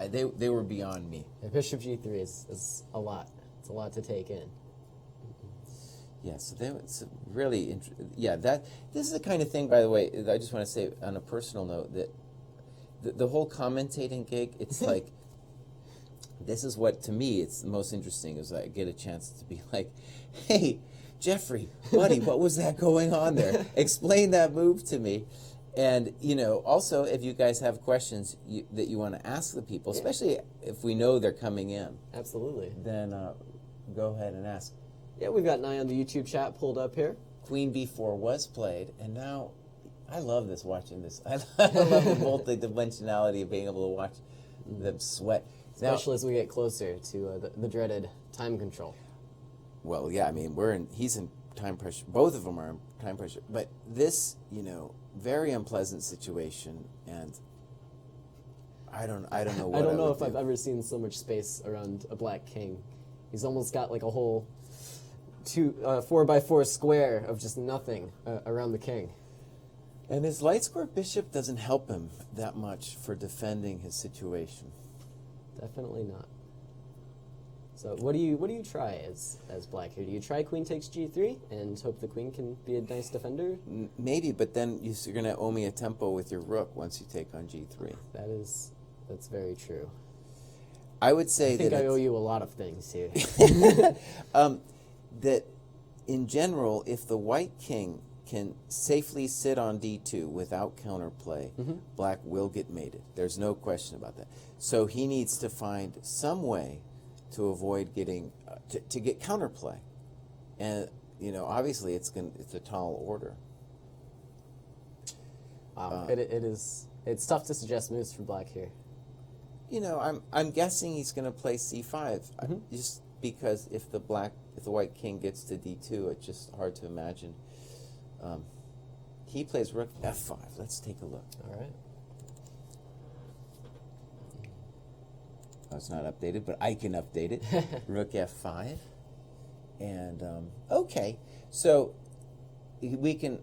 They were beyond me. Yeah, bishop g3 is a lot. It's a lot to take in. Yeah, so it's really this is the kind of thing, by the way, that I just want to say on a personal note that the whole commentating gig, it's like this is what to me it's the most interesting is I get a chance to be like, hey, Jeffrey, buddy, what was that going on there? Explain that move to me. And you know, also if you guys have questions that you want to ask the people, especially if we know they're coming in, absolutely, then go ahead and ask. Yeah, we've got Nye on the YouTube chat pulled up here. Queen b4 was played, and now I love this, watching this. I love the multi-dimensionality of being able to watch them sweat. Especially as we get closer to the dreaded time control. Well, yeah, I mean, he's in time pressure. Both of them are in time pressure. But this, you know, very unpleasant situation, and I don't know what I don't know would if do. I've ever seen so much space around a black king. He's almost got like a whole 4x4 square of just nothing around the king. And his light square bishop doesn't help him that much for defending his situation. Definitely not. So what do you try as black here? Do you try queen takes g3 and hope the queen can be a nice defender? Maybe, but then you're going to owe me a tempo with your rook once you take on g3. That's very true. I would say I think I owe you a lot of things here. that in general, if the white king can safely sit on d2 without counterplay, black will get mated. There's no question about that. So he needs to find some way to avoid getting to get counterplay, and you know, obviously it's a tall order. Wow, it's tough to suggest moves for black here. You know, I'm guessing he's going to play c5, just because if the white king gets to d2, it's just hard to imagine. He plays rook f5. Let's take a look. All right. Oh, it's not updated, but I can update it. Rook f5. And, okay. So we can,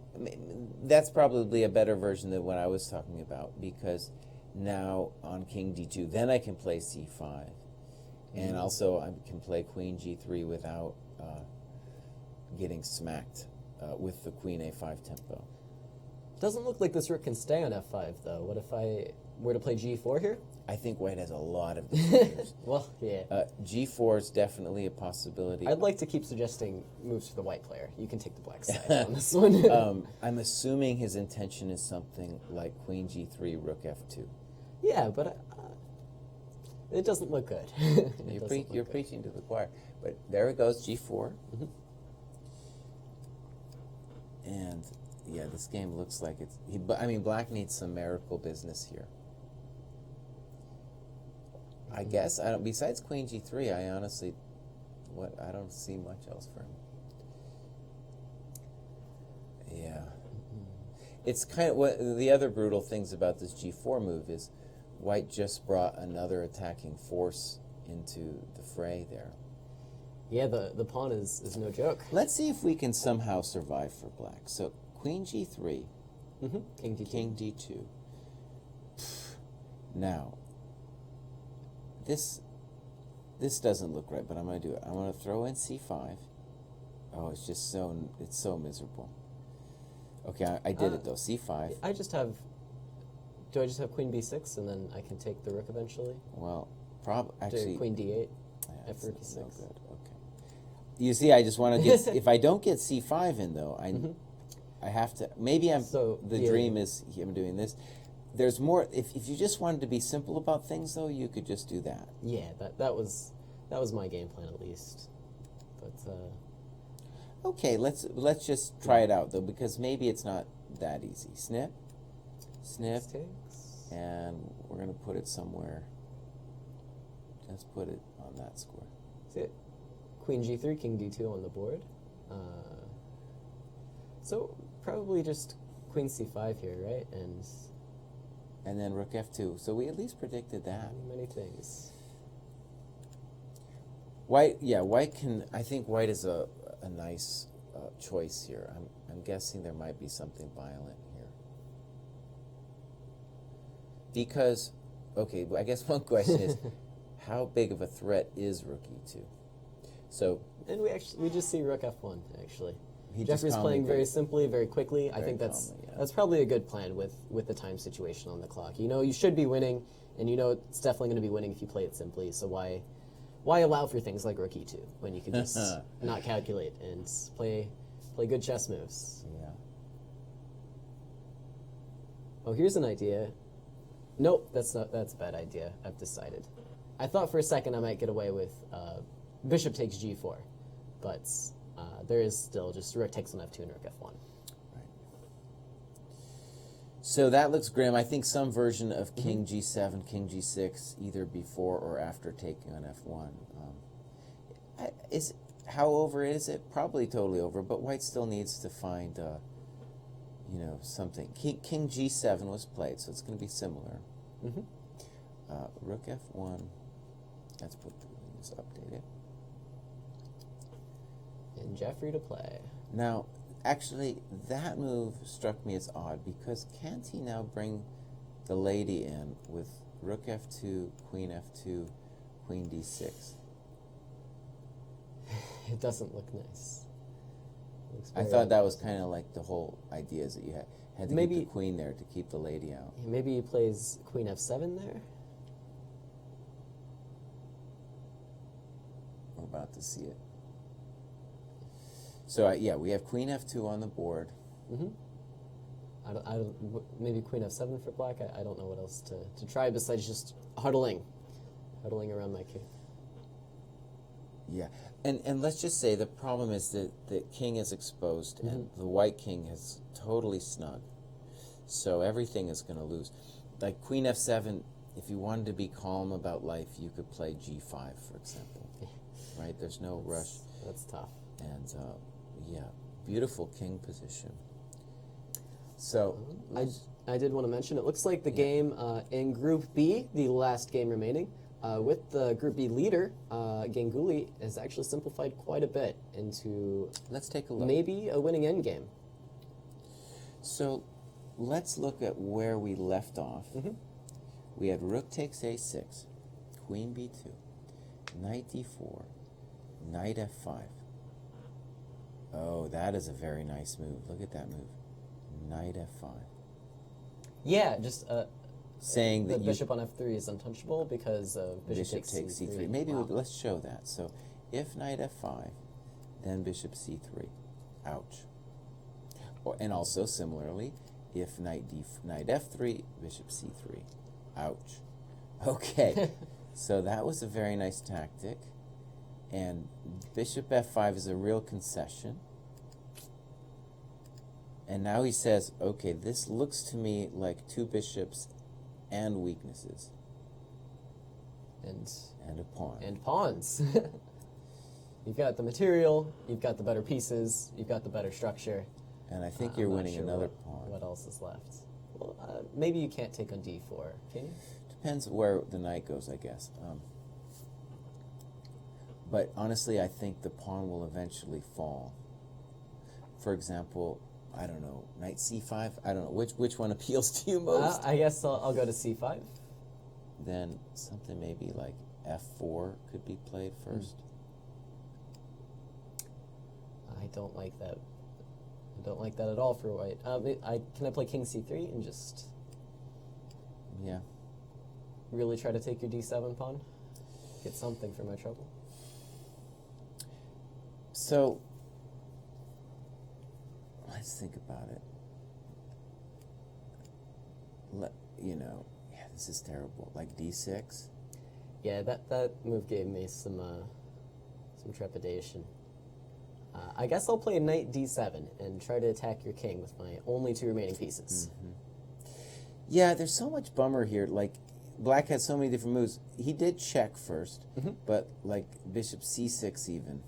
that's probably a better version than what I was talking about, because now on king d2, then I can play c5. And also I can play queen g3 without getting smacked with the queen a5 tempo. Doesn't look like this rook can stay on f5, though. What if I were to play g4 here? I think white has a lot of defenders. Well, yeah. G4 is definitely a possibility. I'd like to keep suggesting moves for the white player. You can take the black side on this one. I'm assuming his intention is something like queen g3, rook f2. Yeah, but it doesn't look good. You're preaching to the choir. But there it goes, g4. And yeah, this game looks like it's... I mean, black needs some miracle business here. I guess, besides queen g3, I honestly... I don't see much else for him. Yeah. It's kind of... the other brutal things about this g4 move is white just brought another attacking force into the fray there. Yeah, the pawn is no joke. Let's see if we can somehow survive for black. So, queen g3, King d2. king d2. Now, this doesn't look right, but I'm going to do it. I'm going to throw in c5. Oh, it's just so miserable. Okay, I did it though. c5. I just have... Do I just have queen b6 and then I can take the rook eventually? Well, actually... Queen d8, yeah, f rook e6. no good. Okay. You see, I just want to get... if I don't get c5 in, though, I have to... Maybe I'm... the dream is I'm doing this. There's more... If you just wanted to be simple about things, though, you could just do that. Yeah, that was my game plan at least. But okay, let's just try it out though, because maybe it's not that easy. Snip, snip, and we're gonna put it somewhere. Let's put it on that square. That's it. Queen g3, king d2 on the board. So probably just queen c5 here, right? And then rook f2. So we at least predicted that. Many things. White, yeah, white can... I think white is a nice choice here. I'm guessing there might be something violent here. Because, okay, I guess one question is, how big of a threat is rook e2? So... And we just see rook f1, actually. Jeffrey's playing very simply, very quickly. I think that's calmly, yeah. That's probably a good plan with the time situation on the clock. You know you should be winning, and you know it's definitely going to be winning if you play it simply. So why allow for things like rook e2 when you can just not calculate and play good chess moves? Yeah. Oh, here's an idea. Nope, that's a bad idea. I've decided. I thought for a second I might get away with bishop takes g4, but there is still just rook takes on f2 and rook f1. Right. So that looks grim. I think some version of king g7, king g6, either before or after taking on f1. How over is it? Probably totally over, but white still needs to find, something. King g7 was played, so it's going to be similar. Rook f1. Let's update it. And Jeffrey to play. Now, actually, that move struck me as odd, because can't he now bring the lady in with rook f2, queen f2, queen d6? It doesn't look nice. I thought that was kind of like the whole idea, is that you had to keep the queen there to keep the lady out. Maybe he plays queen f7 there? We're about to see it. So, yeah, we have queen f2 on the board. Maybe queen f7 for black. I don't know what else to try besides just huddling around my king. Yeah, and let's just say the problem is that the king is exposed and the white king is totally snug. So everything is going to lose. Like queen f7, if you wanted to be calm about life, you could play G5, for example. Right? There's no rush. That's tough. And, yeah, beautiful king position. So, I did want to mention, it looks like the game in Group B, the last game remaining, with the Group B leader, Ganguly, has actually simplified quite a bit into let's take a look. maybe a winning endgame. So, let's look at where we left off. We had rook takes a6, queen b2, knight d4, knight f5. Oh, that is a very nice move. Look at that move. Knight f5. Yeah, just Saying the that bishop on f3 is untouchable because of bishop takes c3. Maybe Wow. let's show that. So, if knight f5, then bishop c3. Ouch. And also, similarly, if knight f3, bishop c3. Ouch. Okay. So that was a very nice tactic. And bishop f5 is a real concession. And now he says, okay, this looks to me like two bishops and weaknesses. And a pawn. And pawns. You've got the material, you've got the better pieces, you've got the better structure. And I think I'm you're not winning sure another what pawn. What else is left? Well, maybe you can't take on d4, can you? Depends where the knight goes, I guess. But honestly, I think the pawn will eventually fall. For example, I don't know, knight c5? I don't know. Which one appeals to you most? I guess I'll go to c5. Then something maybe like f4 could be played first. I don't like that. I don't like that at all for white. Can I play king c3 and just Yeah. really try to take your d7 pawn? Get something for my trouble. So, let's think about it. Yeah, this is terrible. Like d6? Yeah, that move gave me some trepidation. I guess I'll play knight d7 and try to attack your king with my only two remaining pieces. Yeah, there's so much bummer here. Like, black had so many different moves. He did check first, but like bishop c6 even.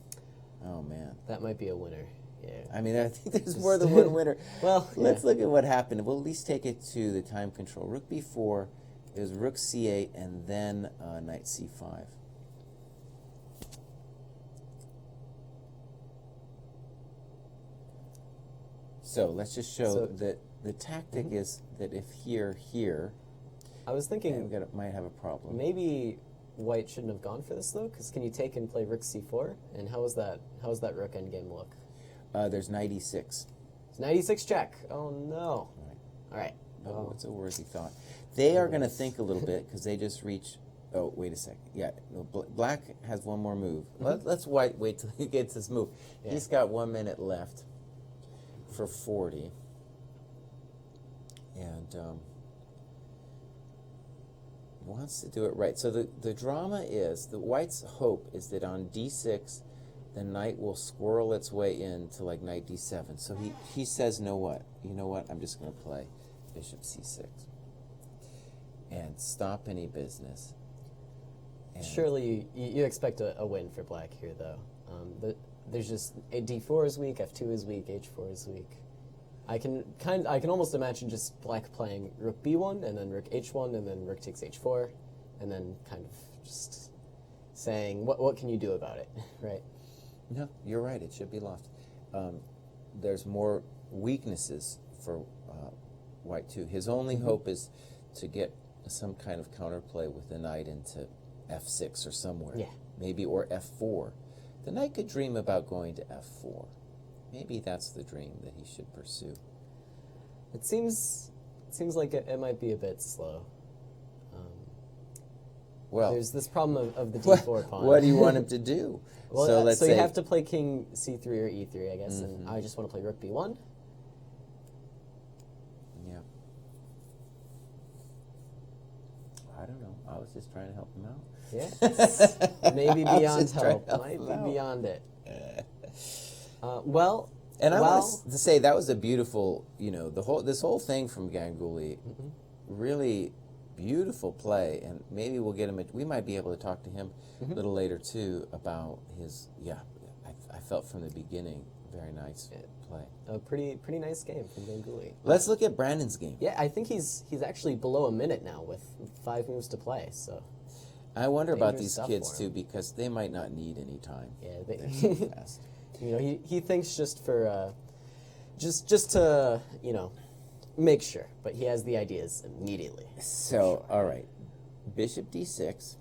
Oh, man. That might be a winner. Yeah. I mean, I think there's more than one winner. Well, let's look at what happened. We'll at least take it to the time control. Rook b4, it was rook c8, and then knight c5. So let's just show that the tactic is that if here, I was thinking might have a problem. maybe white shouldn't have gone for this though, because can you take and play rook c4? And how is that rook endgame look? There's knight e6. It's knight e6 check. Oh no. All right. Oh, it's a worthy thought. They are going to think a little bit because they just reach. Oh, wait a second. Yeah, no, black has one more move. Let's wait till he gets his move. Yeah. He's got 1 minute left for 40. And wants to do it right. So the drama is, the white's hope is that on d6, the knight will squirrel its way into like knight d7. So he says, you know what, I'm just going to play bishop c6 and stop any business. And Surely you expect a win for black here though. There's just d4 is weak, f2 is weak, h4 is weak. I can almost imagine just black playing rook b1 and then rook h1 and then rook takes h4 and then kind of just saying what can you do about it, right? No, you're right. It should be lost. There's more weaknesses for white too. His only hope is to get some kind of counterplay with the knight into f6 or somewhere. Yeah. Maybe, or f4. The knight could dream about going to f4. Maybe that's the dream that he should pursue. It seems like it might be a bit slow. Well, There's this problem of the d4 pawn. what do you want him to do? Well, so let's so say you have to play king c3 or e3, I guess, and I just want to play rook b1. Yeah. I don't know. I was just trying to help him out. Yeah, it's maybe I was beyond just trying help. to help Might him be out. beyond it. And I want to say that was a beautiful, this whole thing from Ganguly, really beautiful play, and maybe we'll get him. We might be able to talk to him Mm-hmm. a little later too about his. Yeah, I felt from the beginning very nice play. A pretty nice game from Ganguly. Let's look at Brandon's game. Yeah, I think he's actually below a minute now with 5 moves to play. So I wonder about dangerous these stuff kids for too him. because they might not need any time. yeah, They're so fast. you know, he thinks just for just to make sure, but he has the ideas immediately. So, all right, Bishop D6.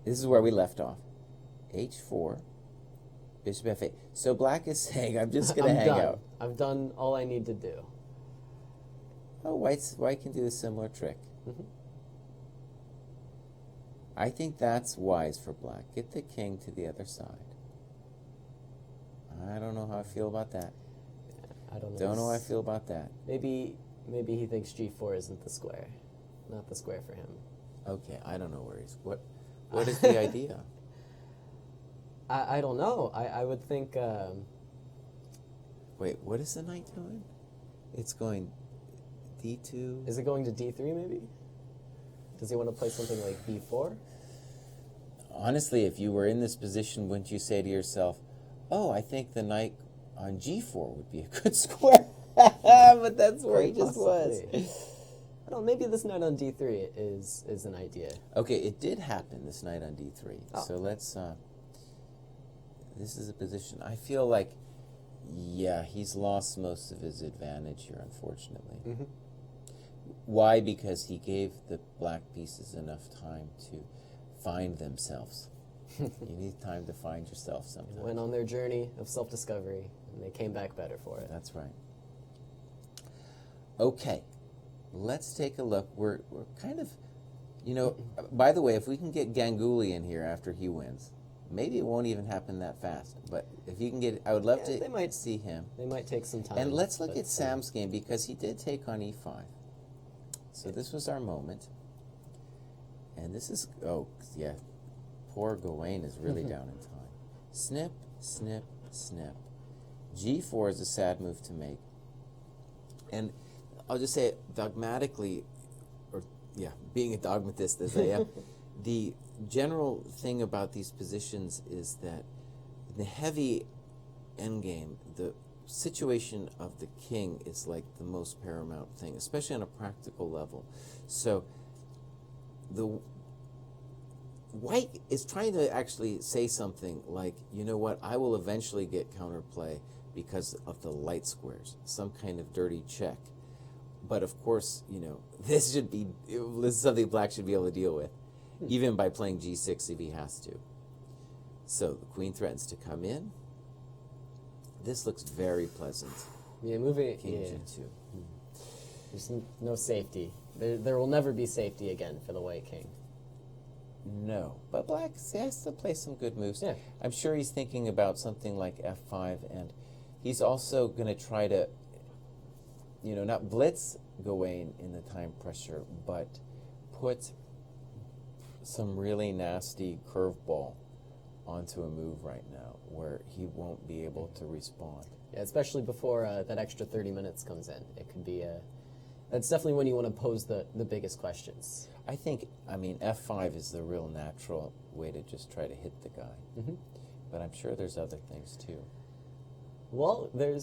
This is where we left off. H4, Bishop F8. So black is saying, I'm just going to hang done. out. I've done all I need to do. Oh, white can do a similar trick. Mhm. I think that's wise for black. Get the king to the other side. I don't know how I feel about that. I don't know. Don't know how I feel about that. Maybe he thinks G4 isn't the square, not the square for him. Okay, I don't know where he's. What is the idea? I don't know. I would think. Wait, what is the knight doing? It's going D2. Is it going to D3 maybe? Does he want to play something like B4? Honestly, if you were in this position, wouldn't you say to yourself, "Oh, I think the knight on G4 would be a good square"? But that's where he just was. Possibly. I don't know, maybe this knight on D3 is an idea. Okay, it did happen, this knight on D3. Oh. So let's, this is a position. I feel like, yeah, he's lost most of his advantage here, unfortunately. Mhm. Why? Because he gave the black pieces enough time to find themselves. You need time to find yourself sometimes. Went on their journey of self-discovery, and they came back better for it. That's right. Okay, let's take a look. We're kind of, by the way, if we can get Ganguly in here after he wins, maybe it won't even happen that fast. But if you can get, I would love Yeah, to they might- see him. They might take some time. And let's look but, at Sam's game because he did take on E5. So this was our moment. And this is, oh, yeah, poor Gawain is really down in time. Snip, snip, snip. G4 is a sad move to make. And I'll just say it dogmatically, being a dogmatist as I am, the general thing about these positions is that in the heavy endgame, the situation of the king is like the most paramount thing, especially on a practical level. So the white is trying to actually say something like, you know what, I will eventually get counterplay because of the light squares, some kind of dirty check. But of course, this is something black should be able to deal with, even by playing G6 if he has to. So the queen threatens to come in. This looks very pleasant. Yeah, moving. King Yeah. G2. There's no safety. There will never be safety again for the white king. No, but black has to play some good moves. Yeah. I'm sure he's thinking about something like F5, and he's also going to try to, not blitz Gawain in the time pressure, but put some really nasty curveball onto a move right now where he won't be able to respond. Yeah, especially before that extra 30 minutes comes in. It could be that's definitely when you want to pose the biggest questions. I think, F5 is the real natural way to just try to hit the guy. Mhm. But I'm sure there's other things too. Well, there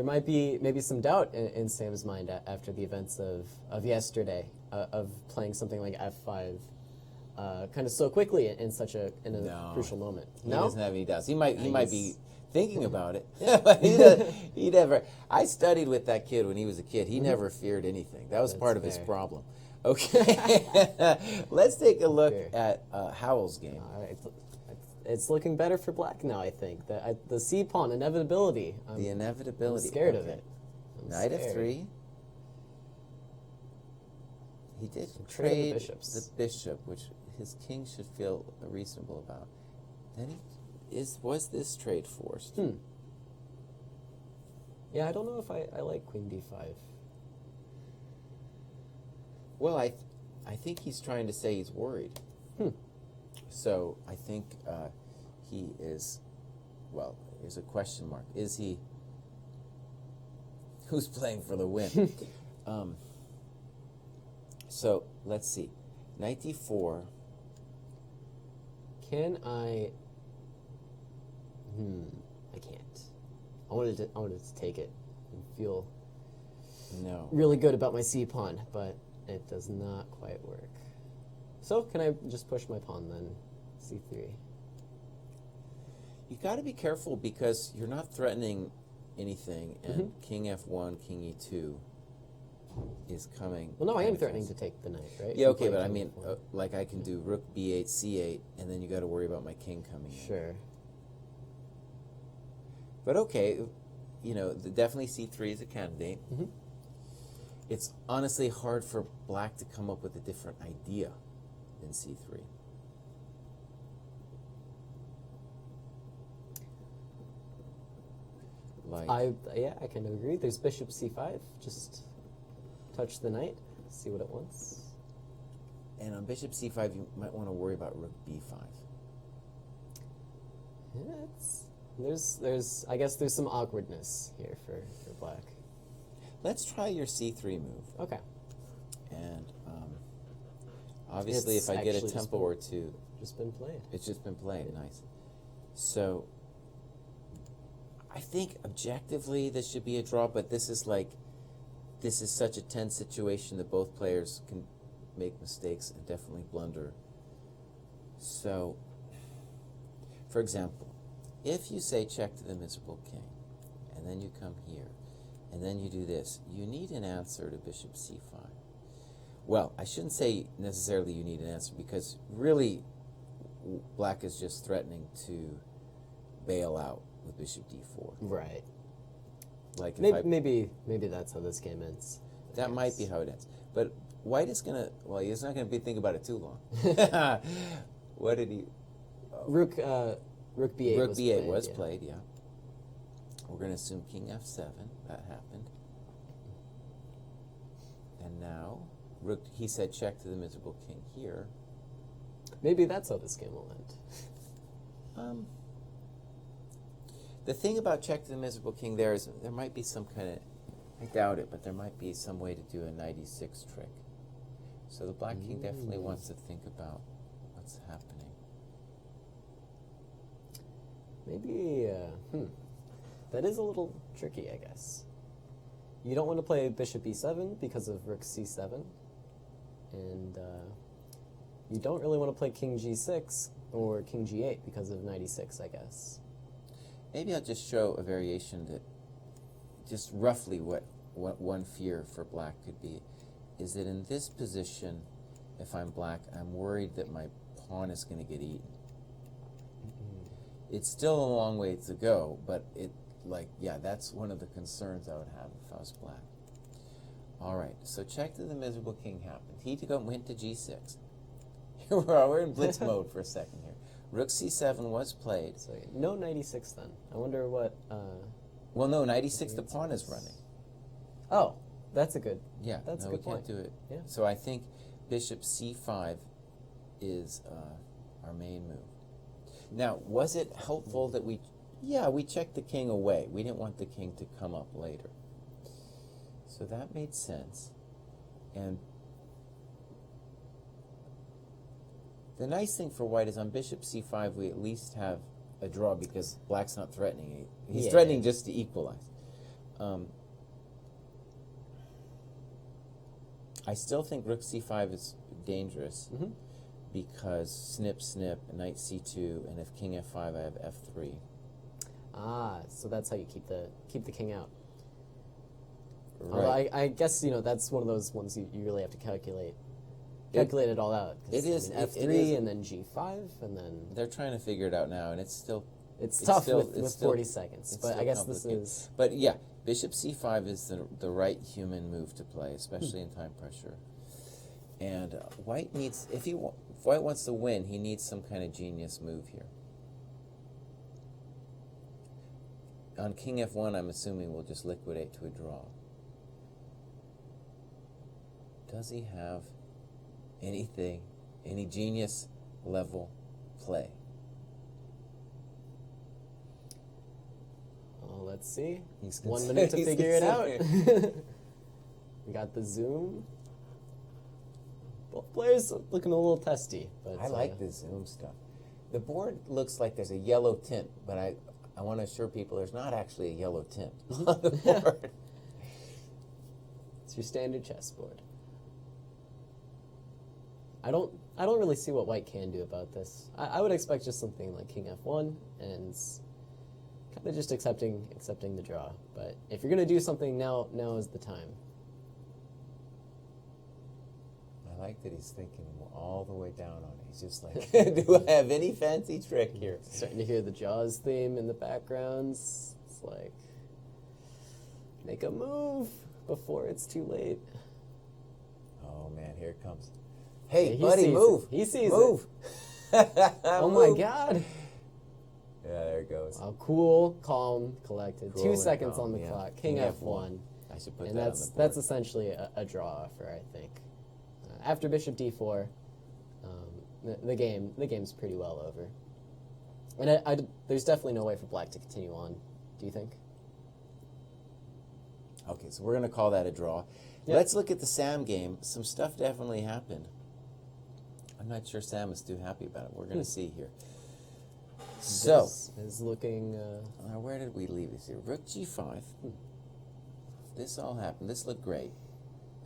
might be maybe some doubt in Sam's mind after the events of yesterday, of playing something like F5 kind of so quickly in a No. crucial moment. He No? doesn't have any doubts. He might Nice. be thinking about it, but he never. I studied with that kid when he was a kid. He never feared anything. That was That's part of his fair. problem. Okay, let's take a look Fair. at Howell's game. All right. It's looking better for black now, I think. The C pawn, inevitability. The inevitability. I'm scared of Okay. it. I'm Knight scared. F3. He did Trade of the trade bishops. the bishop, which his king should feel reasonable about. Then was this trade forced? Yeah, I don't know if I like Queen D5. Well, I think he's trying to say he's worried. So I think he is, well, there's a question mark. Is he, who's playing for the win? So let's see. Knight d4. Can I? I can't. I wanted to take it and feel No. really good about my c pawn, but it does not quite work. So can I just push my pawn then? c3. You got to be careful because you're not threatening anything, and king f1, king e2 is coming. Well, no, I am kinda threatening close. to take the knight, right? Yeah, If I'm okay, playing but I king mean, f1. like I can do rook b8, c8, and then you got to worry about my king coming in. Sure. But okay, definitely c3 is a candidate. It's honestly hard for black to come up with a different idea than c3. Like, I kind of agree. There's bishop c5. Just touch the knight, see what it wants. and on bishop c5, you might want to worry about rook b5. Yeah, I guess there's some awkwardness here for black. Let's try your c3 move. Okay. And obviously, It's if I get a actually tempo or two, Just been played. it's just been played. Nice. So I think objectively this should be a draw, but this is such a tense situation that both players can make mistakes and definitely blunder. So, for example, if you say check to the miserable king, and then you come here, and then you do this, you need an answer to bishop c5. Well, I shouldn't say necessarily you need an answer, because really black is just threatening to bail out with bishop d4. Right. Like if Maybe that's how this game ends. that might be how it ends. But white is gonna, well, he's not gonna be thinking about it too long. What did he? Rook b8. Rook was b8 played, was yeah. played, yeah. We're gonna assume king f7. That happened. And now, rook. He said check to the miserable king here. Maybe that's how this game will end. The thing about check to the miserable king there is there might be some kind of, I doubt it, but there might be some way to do a knight e6 trick. So the black king definitely wants to think about what's happening. Maybe, that is a little tricky, I guess. You don't want to play bishop e7 because of rook c7. And you don't really want to play king g6 or king g8 because of knight e6, I guess. Maybe I'll just show a variation that just roughly what one fear for black could be is that in this position, if I'm black, I'm worried that my pawn is going to get eaten. It's still a long way to go, but that's one of the concerns I would have if I was black. All right, so check to the miserable king happened. He went to g6. We're in blitz mode for a second here. Rook c7 was played. So no knight e6 then. I wonder what... Well, no, knight e6, the pawn is running. Oh, that's a good... Yeah, that's no, a good we point. can't do it. Yeah. So I think bishop c5 is our main move. Now, was it helpful that we checked the king away. We didn't want the king to come up later. So that made sense. And the nice thing for white is on bishop c5, we at least have a draw because black's not threatening. He's threatening just to equalize. I still think rook c5 is dangerous because snip, snip, knight c2, and if king f5, I have f3. Ah, so that's how you keep the king out. Right. Although I guess that's one of those ones you really have to calculate it all out. It is F3 it is, and then G5 and then they're trying to figure it out now, and it's tough still, with 40 seconds. But I guess this is. But yeah, bishop c5 is the right human move to play, especially in time pressure. And white needs, if white wants to win, he needs some kind of genius move here. On king f1, I'm assuming we'll just liquidate to a draw. Does he have anything, any genius level play? Oh, let's see. He's 1 minute to he's figure it out. considering. We got the zoom. Both players looking a little testy. But I like the zoom stuff. The board looks like there's a yellow tint, but I want to assure people there's not actually a yellow tint on the board. It's your standard chessboard. I don't really see what white can do about this. I would expect just something like King F1 and kind of just accepting the draw. But if you're gonna do something, now is the time. I like that he's thinking all the way down on it. He's just like, do I have any fancy trick here? Starting to hear the Jaws theme in the backgrounds. It's like, make a move before it's too late. Oh man, here it comes. Hey, Yeah, buddy, move. He sees move. it. Oh my Move. God. Yeah, there it goes. Cool, calm, collected. Cool 2 and seconds calm, on the yeah. clock. King F1. I should put And that on that's the board. that's essentially a draw offer, I think. After Bishop D4, the game's pretty well over. And there's definitely no way for Black to continue on. Do you think? Okay, so we're going to call that a draw. Yeah. Let's look at the Sam game. Some stuff definitely happened. I'm not sure Sam is too happy about it. We're going to see here. So, This is looking. now where did we leave this here? Rook G5. This all happened. This looked great.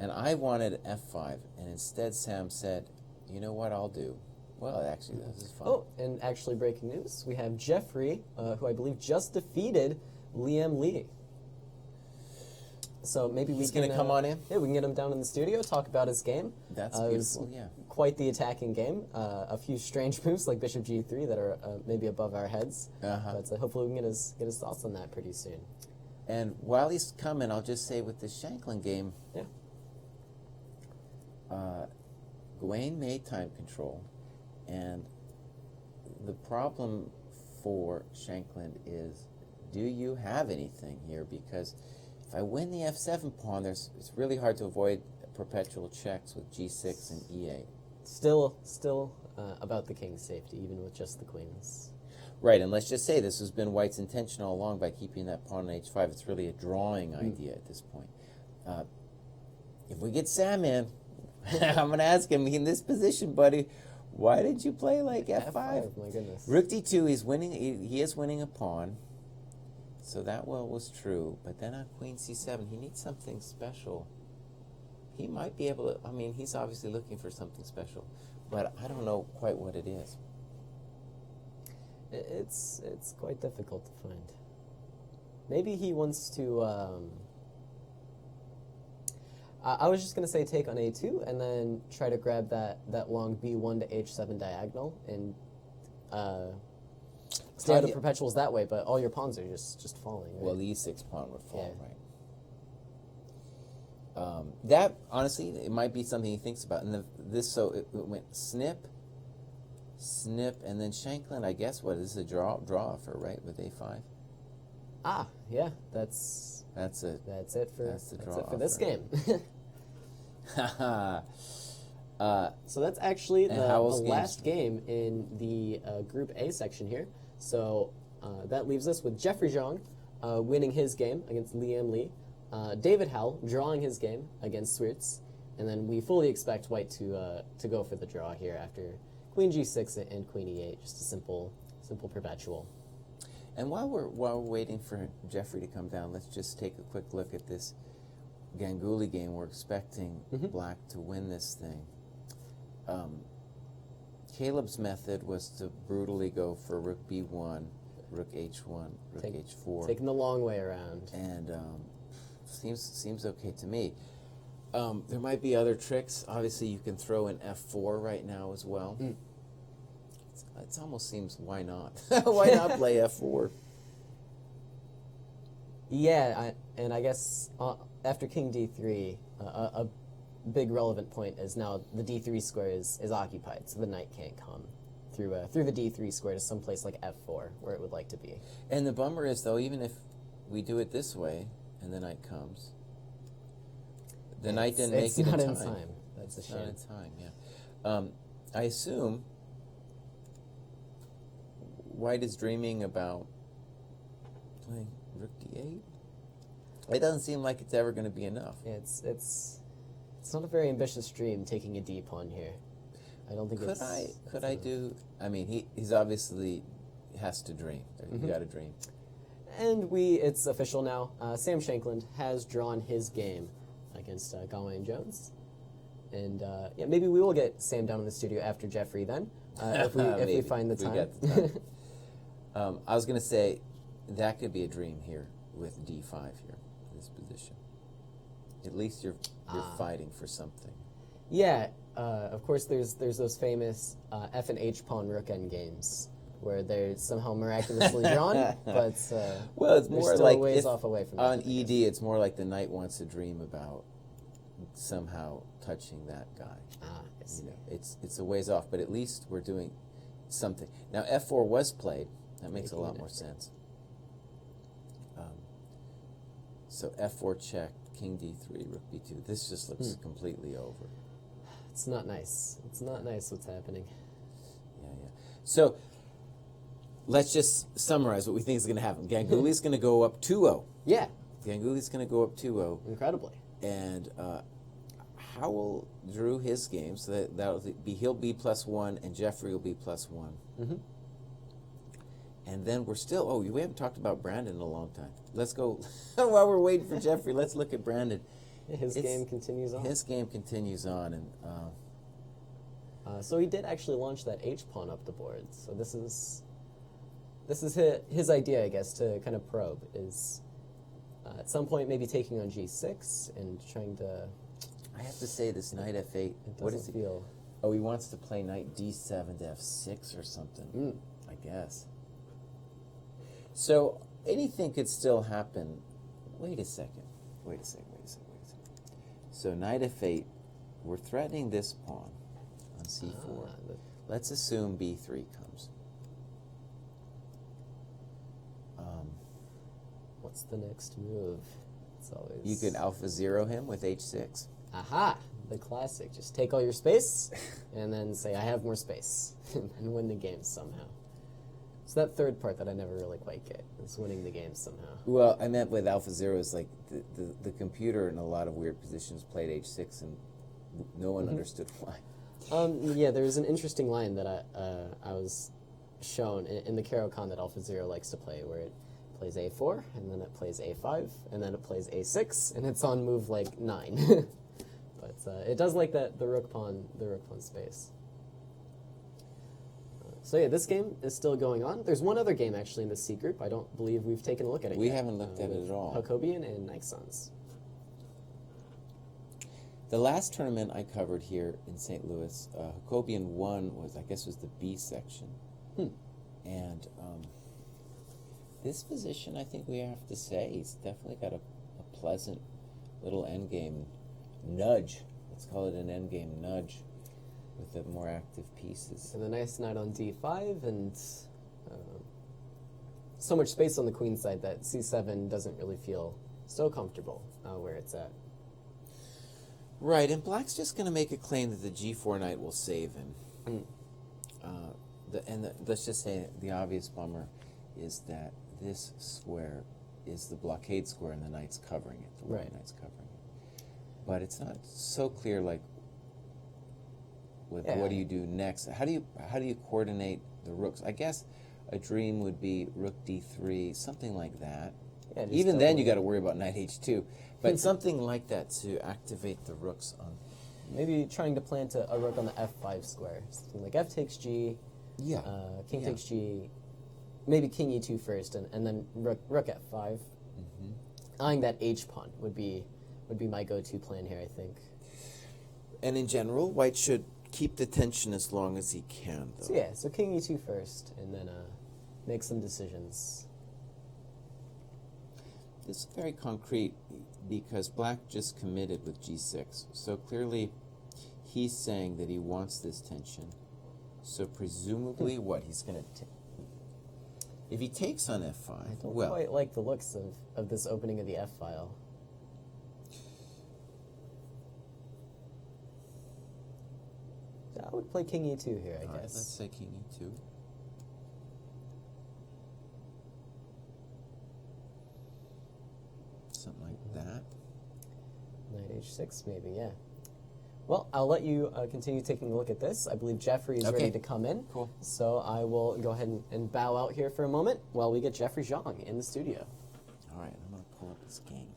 And I wanted F5, and instead Sam said, you know what I'll do? Well, actually, this is fun. Oh, and actually, breaking news: we have Jeffrey, who I believe just defeated Leigh. So maybe He's we can gonna come on in? Yeah, we can get him down in the studio, talk about his game. That's It was beautiful, yeah. quite the attacking game. A few strange moves like Bishop G3 that are maybe above our heads. Uh-huh. But hopefully we can get his thoughts on that pretty soon. And while he's coming, I'll just say with the Shanklin game, Yeah. Gawain made time control, and the problem for Shanklin is, do you have anything here? Because if I win the F7 pawn, it's really hard to avoid perpetual checks with G6 and E8. Still about the king's safety, even with just the queens. Right, and let's just say this has been White's intention all along by keeping that pawn on H5. It's really a drawing idea at this point. If we get Sam in, I'm going to ask him, in this position, buddy, why did you play like F5? My goodness. Rook D2, he's winning. He is winning a pawn, so that well was true. But then on Queen C7, he needs something special. He might be able to. I mean, he's obviously looking for something special, but I don't know quite what it is. It's quite difficult to find. Maybe he wants to. I was just going to say take on A2 and then try to grab that long B1 to H7 diagonal and stay out of perpetuals that way, but all your pawns are just falling. Right? Well, the E6 pawn would fall, Yeah. right? That, honestly, it might be something he thinks about. And so it went snip, and then Shanklin, I guess, what is a draw offer, right, with A5? Yeah, that's it for this game. So that's actually the last game in the Group A section here. So that leaves us with Jeffrey Zhang winning his game against Leigh, David Howell drawing his game against Sweerts, and then we fully expect White to go for the draw here after Queen G6 and Queen E8, just a simple perpetual. And while we're waiting for Jeffrey to come down, let's just take a quick look at this Ganguly game. We're expecting Black to win this thing. Caleb's method was to brutally go for Rook B1, Rook H1, Rook H4. Taking the long way around. And seems okay to me. There might be other tricks. Obviously, you can throw in F4 right now as well. It almost seems, why not? Why not play F4? Yeah, I guess after King D3, a big relevant point is now the D3 square is occupied, so the knight can't come through the D3 square to someplace like F4, where it would like to be. And the bummer is, though, even if we do it this way and the knight comes, the knight didn't make it in time. It's not in time. That's a shame. Not in time, yeah. I assume White is dreaming about playing Rook D8. It doesn't seem like it's ever going to be enough. Yeah, it's It's not a very ambitious dream taking a D pawn here. I don't think Could it's... I do? I mean, he's obviously has to dream. You got to dream. And it's official now. Sam Shankland has drawn his game against Galway and Jones. And yeah, maybe we will get Sam down in the studio after Jeffrey then, if we find the We time. got the time. I was going to say that could be a dream here with D5 here, this position. At least you're fighting for something. Yeah, of course there's those famous F and H pawn rook end games where they're somehow miraculously drawn, but well, it's they're more still like a ways if off away from on that, I ED. guess. It's more like the knight wants to dream about somehow touching that guy. I see. You know, it's a ways off, but at least we're doing something. Now F4 was played. That makes a lot more sense. So F4 check, King D3, Rook B2. This just looks completely over. It's not nice. It's not nice what's happening. Yeah. So let's just summarize what we think is going to happen. Ganguly's going to go up 2-0. Yeah, Ganguly's going to go up 2-0. incredibly. And Howell drew his game, so that'll be he'll be +1 and Jeffrey will be +1. Mm-hmm. And then we're still, we haven't talked about Brandon in a long time. Let's go, while we're waiting for Jeffrey, let's look at Brandon. His game continues on. His game continues on, and so he did actually launch that H pawn up the board. So this is his idea, I guess, to kind of probe is at some point maybe taking on G6 and trying to. I have to say this knight F8. It What doesn't is he? feel. Oh, he wants to play knight D7 to F6 or something. I guess. So anything could still happen. Wait a second. So knight F8, we're threatening this pawn on C4. Let's assume B3 comes. What's the next move? It's always. You could alpha 0 him with H6. Aha! The classic. Just take all your space, and then say, I have more space, and win the game somehow. So that third part that I never really quite get is winning the game somehow. Well, I meant with alpha 0 is like the computer in a lot of weird positions played H6 and no one understood why. Yeah, there was an interesting line that I was shown in the Caro-Kann that Alpha Zero likes to play, where it plays A4, and then it plays A5, and then it plays A6, and it's on move like 9. But it does like that the rook pawn space. So yeah, this game is still going on. There's one other game actually in the C group. I don't believe we've taken a look at it We yet. haven't looked at it at all. Jacobian and Nixons. The last tournament I covered here in St. Louis, Jacobian 1 was the B section. And this position, I think we have to say, he's definitely got a pleasant little endgame nudge. Let's call it an endgame nudge with the more active pieces. And a nice knight on D5, and so much space on the queen side that C7 doesn't really feel so comfortable where it's at. Right, and Black's just going to make a claim that the G4 knight will save him. Let's just say the obvious bummer is that this square is the blockade square and the knight's covering it. The white knight's covering it. But it's not so clear, like, what do you do next? How do you coordinate the rooks? I guess a dream would be rook D3, something like that. Yeah, even then you got to worry about knight H2. But something like that to activate the rooks on. Maybe trying to plant a rook on the F5 square. Something like F takes G, King takes G, maybe King E2 first, and then rook F5. Eyeing that H pawn would be my go-to plan here, I think. And in general, white should keep the tension as long as he can, though. So King E2 first, and then make some decisions. This is very concrete because Black just committed with G6. So clearly he's saying that he wants this tension. So presumably what he's going to if he takes on F5, I don't quite like the looks of this opening of the F file. I would play King E2 here, I guess. Right, let's say King E2. Something like that. Knight H6, maybe, yeah. Well, I'll let you continue taking a look at this. I believe Jeffrey is Okay. ready to come in. Cool. So I will go ahead and bow out here for a moment while we get Jeffrey Zhang in the studio. All right, I'm going to pull up this game.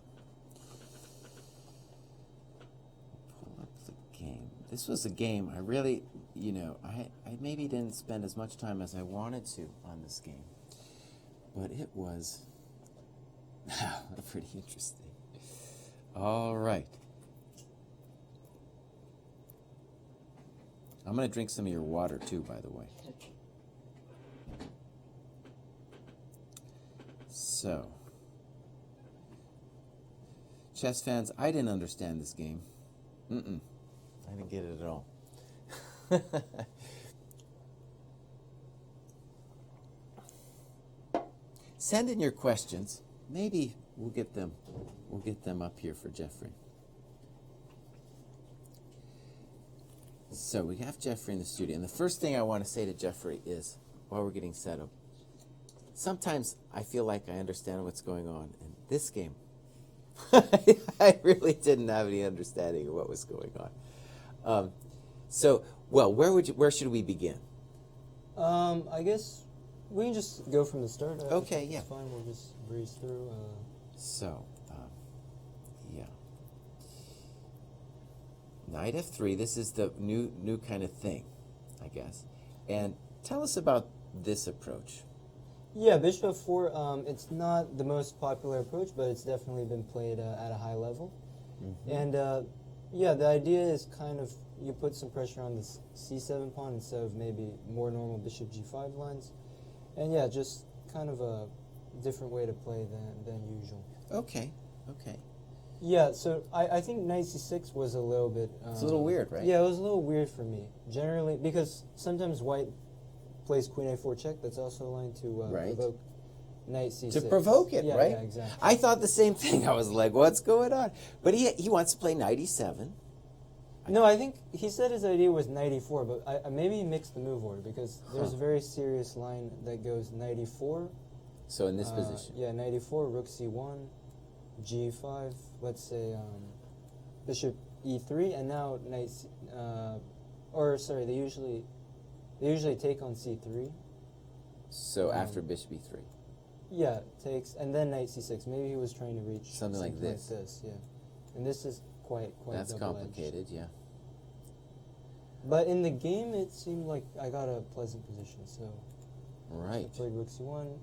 Pull up the game. This was a game I really, I maybe didn't spend as much time as I wanted to on this game. But it was pretty interesting. All right. I'm going to drink some of your water, too, by the way. So, chess fans, I didn't understand this game. I didn't get it at all. Send in your questions. Maybe we'll get them up here for Jeffrey. So we have Jeffrey in the studio, and the first thing I want to say to Jeffrey is, while we're getting set up, sometimes I feel like I understand what's going on. In this game, I really didn't have any understanding of what was going on. Where should we begin? I guess we can just go from the start. Okay, yeah. It's fine. We'll just breeze through. Knight f3. This is the new kind of thing, I guess. And tell us about this approach. Yeah, bishop f4. It's not the most popular approach, but it's definitely been played at a high level. And the idea is kind of you put some pressure on this c7 pawn instead of maybe more normal bishop g5 lines. And yeah, just kind of a different way to play than usual. Okay. Yeah, so I think knight c6 was a little bit... It's a little weird, right? Yeah, it was a little weird for me. Generally, because sometimes white plays queen a4 check. That's also a line to provoke knight c6. To provoke it, right? Yeah, exactly. I thought the same thing. I was like, what's going on? But he wants to play knight e7. No, I think he said his idea was knight e4, but maybe he mixed the move order because there's a very serious line that goes knight e4. So in this position. Yeah, knight e4, rook c1, g5, let's say bishop e3, and now knight they usually take on c3. So after bishop e3. Yeah, takes, and then knight c6. Maybe he was trying to reach something like this. Yeah. And this is quite That's double-edged. complicated, yeah. But in the game, it seemed like I got a pleasant position, so Right. I played rook c1.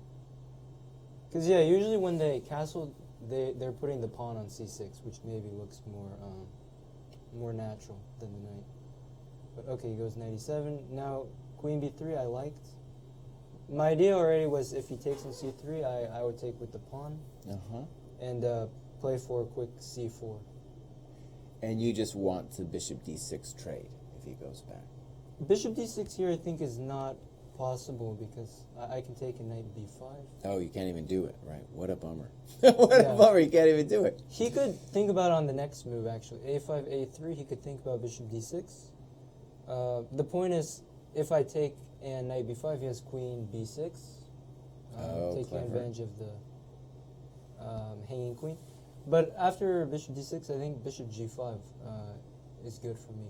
Because, yeah, usually when they castle, they're putting the pawn on c6, which maybe looks more natural than the knight. But, okay, he goes knight e7. Now, queen b3 I liked. My idea already was if he takes on c3, I would take with the pawn and play for a quick c4. And you just want the bishop d6 trade if he goes back. Bishop d6 here I think is not possible because I can take a knight b5. Oh, you can't even do it, right? What a bummer. What a bummer, you can't even do it. He could think about it on the next move, actually. a5, a3, he could think about bishop d6. The point is, if I take and knight b5, he has queen b6, taking clever. advantage of the hanging queen. But after bishop d6, I think bishop g5 is good for me.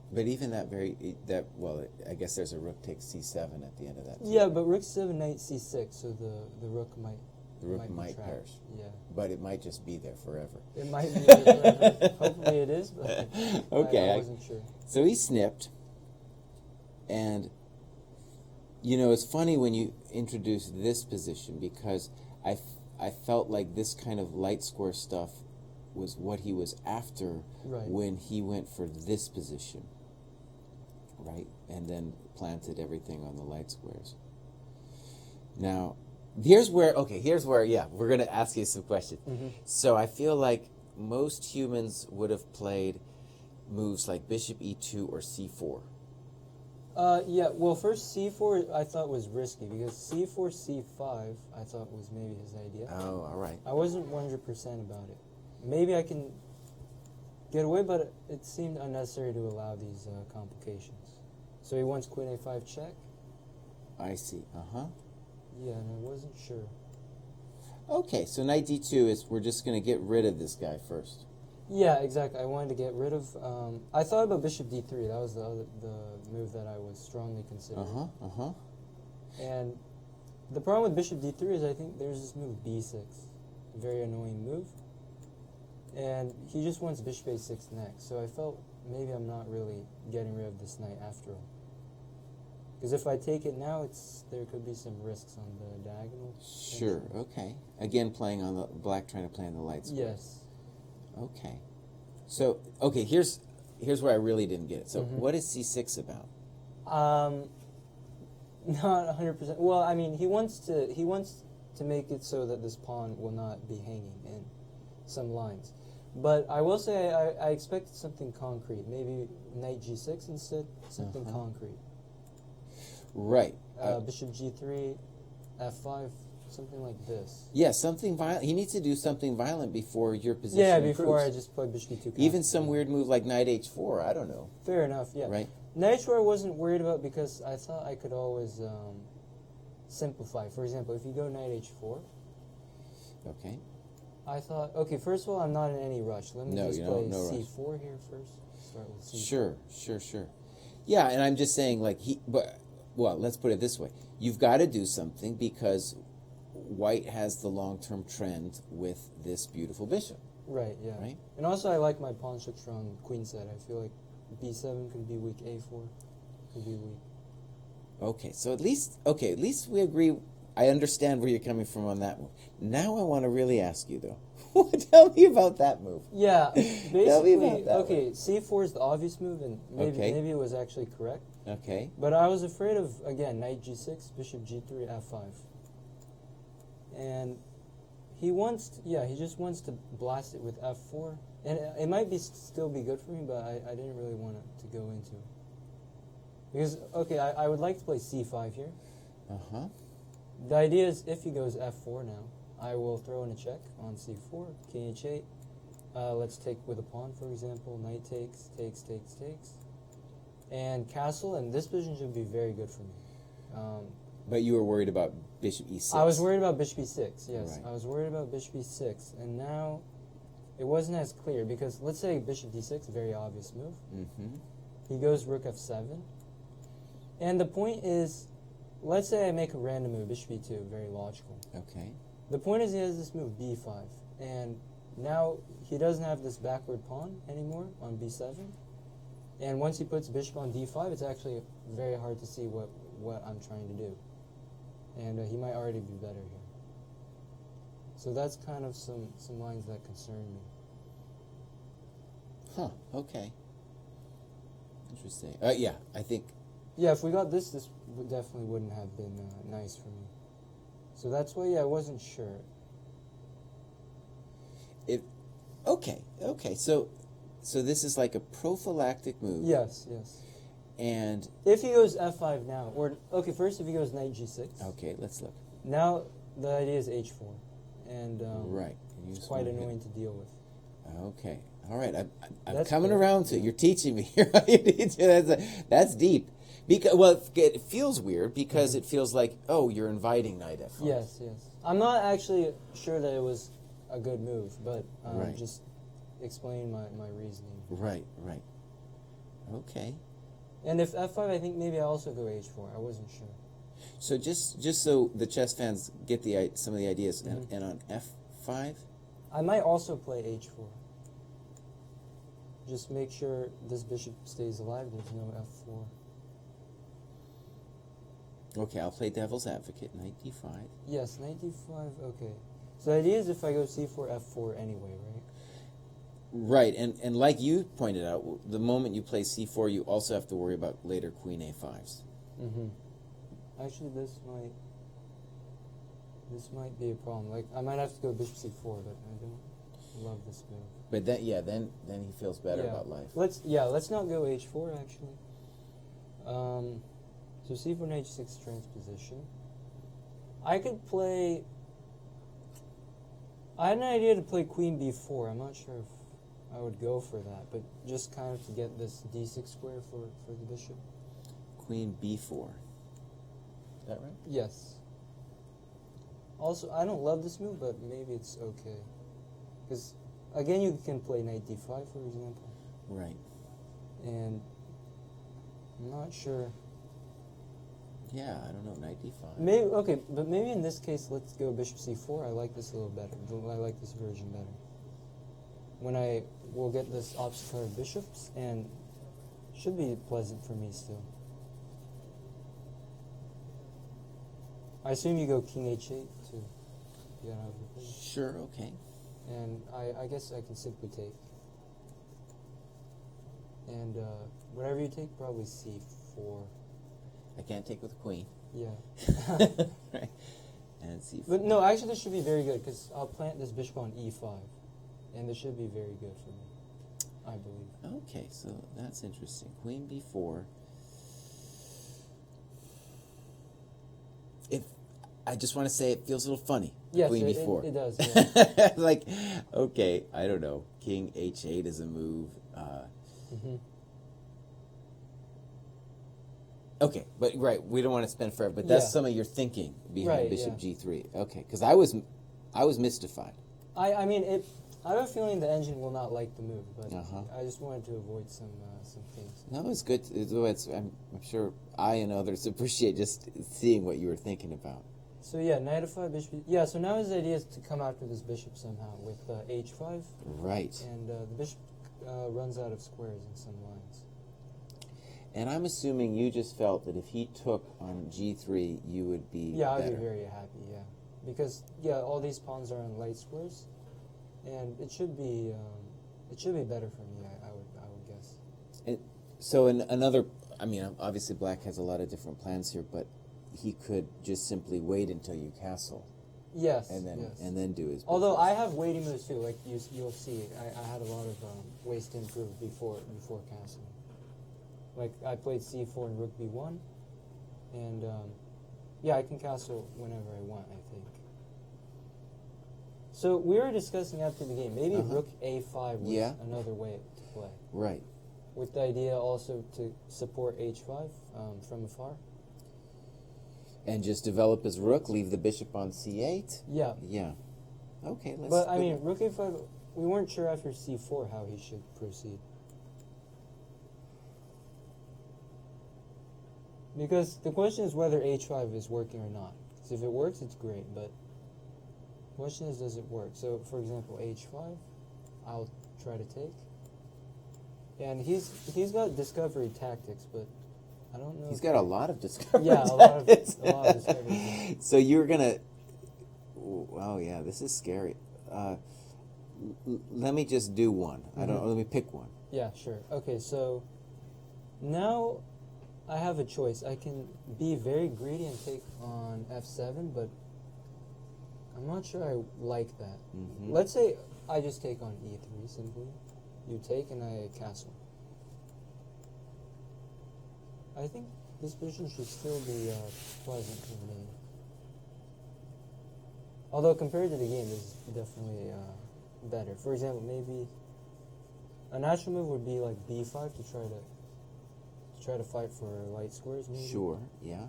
But even I guess there's a rook takes c7 at the end of that. Too. Yeah, but rook 7, knight c6, so the rook might... The rook be might trapped. perish. Yeah. But it might just be there forever. It might be forever. Hopefully it is, but Okay, I wasn't sure. So he snipped, and it's funny when you introduce this position because I felt like this kind of light square stuff was what he was after when he went for this position, right? And then planted everything on the light squares. Now, here's where we're going to ask you some questions. So I feel like most humans would have played moves like bishop e2 or c4. Yeah, well, first c4 I thought was risky because c4, c5 I thought was maybe his idea. Oh, all right. I wasn't 100% about it. Maybe I can get away, but it seemed unnecessary to allow these complications. So he wants queen a5 check. I see. Yeah, and I wasn't sure. Okay, so knight d2 is we're just going to get rid of this guy first. Yeah, exactly. I wanted to get rid of. I thought about bishop d3. That was the move that I was strongly considering. And the problem with bishop d3 is I think there's this move b6, a very annoying move. And he just wants bishop a6 next. So I felt maybe I'm not really getting rid of this knight after all. Because if I take it now, there could be some risks on the diagonal. Sure. Okay. Again, playing on the black, trying to play on the light square. Yes. Okay. So okay, here's where I really didn't get it. So what is c6 about? Not 100%. Well, I mean, he wants to make it so that this pawn will not be hanging in some lines. But I will say I expected something concrete. Maybe knight g6 instead, something concrete. Right. Bishop g3, f5, something like this. Yeah, something violent. He needs to do something violent before your position Yeah, improves. before I just play bishop e2. Even some weird move like knight h4, I don't know. Fair enough, yeah. Right. Knight h4 I wasn't worried about because I thought I could always simplify. For example, if you go knight h4, Okay. I thought, okay, first of all, I'm not in any rush. Let me just play no rush. c4 here first. Start with c4. Sure. Yeah, and I'm just saying, like, well, let's put it this way. You've got to do something because white has the long-term trend with this beautiful bishop. Right, yeah. Right? And also I like my pawn structure on queen side. I feel like b7 could be weak, a4 could be weak. Okay, so at least we agree. I understand where you're coming from on that one. Now I want to really ask you, though. Tell me about that move. Yeah, Tell me about basically, that okay, one. c4 is the obvious move, and maybe it was actually correct. Okay. But I was afraid of, again, knight g6, bishop g3, f5. And he just wants to blast it with f4. And it might still be good for me, but I didn't really want it to go into. Because, okay, I would like to play c5 here. The idea is if he goes f4 now, I will throw in a check on c4, king h8. Let's take with a pawn, for example. Knight takes. And castle, and this position should be very good for me. But you were worried about bishop e6. I was worried about bishop e6, yes. Right. I was worried about bishop e6, and now it wasn't as clear, because let's say bishop d6, very obvious move. He goes rook f7. And the point is, let's say I make a random move, bishop e2, very logical. Okay. The point is he has this move, b5, and now he doesn't have this backward pawn anymore on b7. And once he puts bishop on d5, it's actually very hard to see what I'm trying to do. And he might already be better here. So that's kind of some lines that concern me. Huh, okay. Interesting. Yeah, I think... Yeah, if we got this definitely wouldn't have been nice for me. So that's why, I wasn't sure. Okay. So this is like a prophylactic move. Yes. And... If he goes f5 now, or, okay, first if he goes knight g6. Okay, let's look. Now the idea is h4. And right. it's quite annoying to deal with. Okay. All right. I'm That's coming fair. around to it. You're teaching me. That's deep. Because, it feels weird because it feels like, oh, you're inviting knight f5. Yes. I'm not actually sure that it was a good move, but Right. just explain my reasoning. Right. Okay. And if f5, I think maybe I also go h4. I wasn't sure. So just so the chess fans get some of the ideas, and on f5? I might also play h4. Just make sure this bishop stays alive. There's no f4. Okay, I'll play devil's advocate, knight d5. Yes, knight d5, okay. So the idea is if I go c4, f4 anyway, right? Right, and like you pointed out, the moment you play c4, you also have to worry about later queen a5s. Actually, this might be a problem. Like, I might have to go bishop c4, but I don't love this move. But then he feels better about life. Let's not go h4 actually. So c4 and h6 transposition. I had an idea to play queen b4. I'm not sure if I would go for that, but just kind of to get this d6 square for the bishop. Queen b4. Is that right? Yes. Also, I don't love this move, but maybe it's okay. Because again, you can play knight d5, for example. Right. And I'm not sure. Yeah, I don't know. Knight d5. Maybe okay, but maybe in this case, let's go bishop c4. I like this a little better. I like this version better. We'll get this opposite card of bishops, and should be pleasant for me still. I assume you go king h8 to get out of the thing. Sure. Okay. And I guess I can simply take. And whatever you take, probably c4. I can't take with queen. Yeah. Right. And c4. But no, actually this should be very good, because I'll plant this bishop on e5. And this should be very good for me, I believe. Okay, so that's interesting. Queen b4. I just want to say it feels a little funny. Yes, Queen it b4. it does. Yeah. Like, okay, I don't know. King h8 is a move. Okay, but right, we don't want to spend forever. But that's Yeah. some of your thinking behind Right, Bishop yeah. g3. Okay, because I was mystified. I mean, I have a feeling the engine will not like the move, but Uh-huh. I just wanted to avoid some things. No, it's good. I'm sure I and others appreciate just seeing what you were thinking about. So yeah, knight f5, bishop. Yeah, so now his idea is to come after this bishop somehow with h5, Right. and the bishop runs out of squares in some lines. And I'm assuming you just felt that if he took on g3, you would be Yeah, I'd better. be very happy. Yeah, because all these pawns are on light squares, and it should be better for me. I would guess. So in another, I mean, obviously Black has a lot of different plans here, but he could just simply wait until you castle Yes. and then yes. and then do his. Although business. I have waiting moves too, like you'll see, I had a lot of ways to improve before castling. Like I played c4 and rook b1, and I can castle whenever I want, I think. So we were discussing after the game, maybe rook a5 was Yeah. another way to play, Right. with the idea also to support h5 from afar. And just develop his rook, leave the bishop on c8. Yeah. Yeah. Okay, let's. But I go mean, back. rook a5, we weren't sure after c4 how he should proceed. Because the question is whether h5 is working or not. Because if it works, it's great, but the question is, does it work? So, for example, h5, I'll try to take. And he's got discovery tactics, but I don't know. He's if got a lot of discovery. Yeah, a lot of discovery tactics. So you're gonna. Oh yeah, this is scary. Let me just do one. Let me pick one. Yeah, sure. Okay, so now I have a choice. I can be very greedy and take on f7, but I'm not sure I like that. Mhm. Let's say I just take on e3 simply. You take and I castle. I think this position should still be pleasant for me. Although compared to the game, this is definitely better. For example, maybe a natural move would be like b5 to try to fight for light squares. Maybe. Sure. Yeah.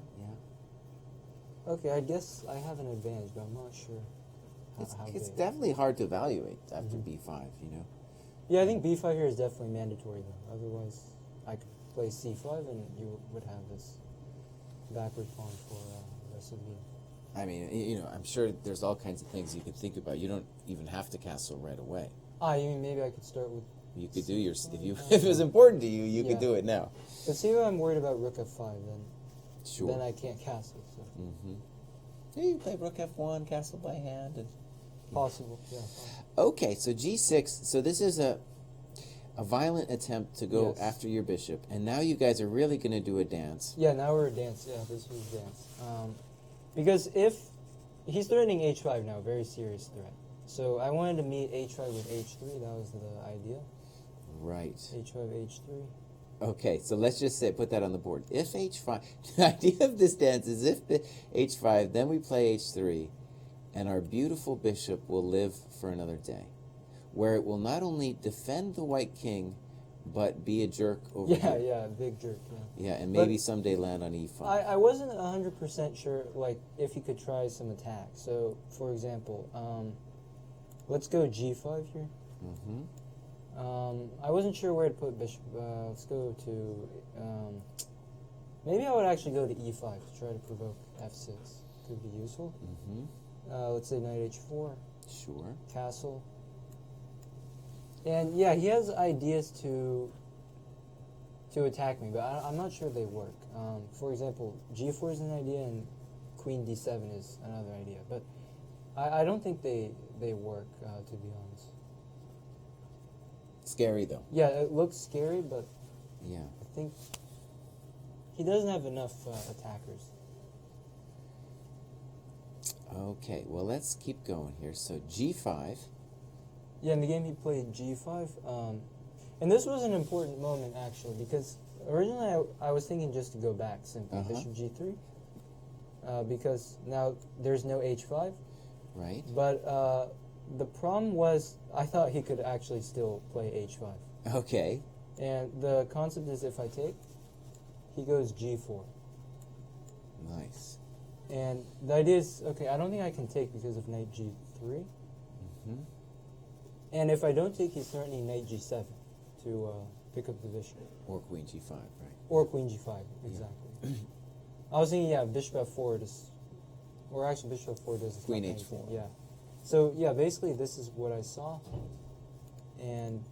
Okay, I guess I have an advantage, but I'm not sure how It's big. definitely hard to evaluate after b5. You know. Yeah, I think b5 here is definitely mandatory though. Otherwise, I could play c5 and you would have this backward pawn for the rest of the game. I mean, you know, I'm sure there's all kinds of things you could think about. You don't even have to castle right away. You mean maybe I could start with... You could do your if it was important to you, you Yeah. could do it now. But see, if I'm worried about rook f5, Sure. then I can't castle. So Yeah, you play rook f1, castle by hand, and possible, yeah. okay. So g6. So this is a violent attempt to go Yes. after your bishop, and now you guys are really going to do a dance. Yeah, now we're a dance. Yeah, this was dance. Because if he's threatening h5 now, very serious threat. So I wanted to meet h5 with h3. That was the idea. Right. h5, h3. Okay, so let's just say, put that on the board. If h5, the idea of this dance is if h5, then we play h3, and our beautiful bishop will live for another day, where it will not only defend the white king, but be a jerk over here. Yeah, big jerk. Yeah. Yeah, and But maybe someday land on e5. I wasn't 100% sure, like, if he could try some attack. So, for example, let's go g5 here. I wasn't sure where to put bishop. Let's go to... maybe I would actually go to e5 to try to provoke f6. Could be useful. Let's say knight h4. Sure. Castle. And yeah, he has ideas to attack me, but I'm not sure they work. For example, g4 is an idea and queen d7 is another idea, but I don't think they work, to be honest. Scary though. Yeah, it looks scary, but Yeah. I think he doesn't have enough attackers. Okay, well, let's keep going here. So g5. Yeah, in the game he played g5. And this was an important moment, actually, because originally I was thinking just to go back simply, bishop g3. Because now there's no h5. Right. But the problem was I thought he could actually still play h5. Okay. And the concept is if I take, he goes g4. Nice. And the idea is, okay, I don't think I can take because of knight g3. And if I don't take, he's threatening knight g7 to pick up the bishop. Or queen g5, right? Or queen g5, exactly. I was thinking, yeah, bishop f4 does, or actually bishop f4 does Queen anything, h4. yeah. So yeah, basically this is what I saw, and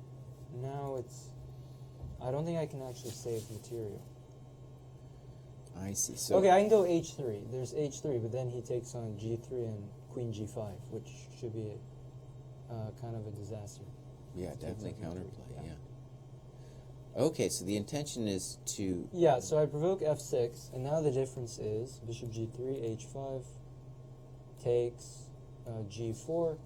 now it's, I don't think I can actually save material. I see. So Okay, I can go h3. There's h3, but then he takes on g3 and queen g5, which should be kind of a disaster. yeah, definitely Takes on g3, counterplay. Yeah. Okay, so the intention is to. Yeah, so I provoke f6, and now the difference is bishop g3, h5, takes g4.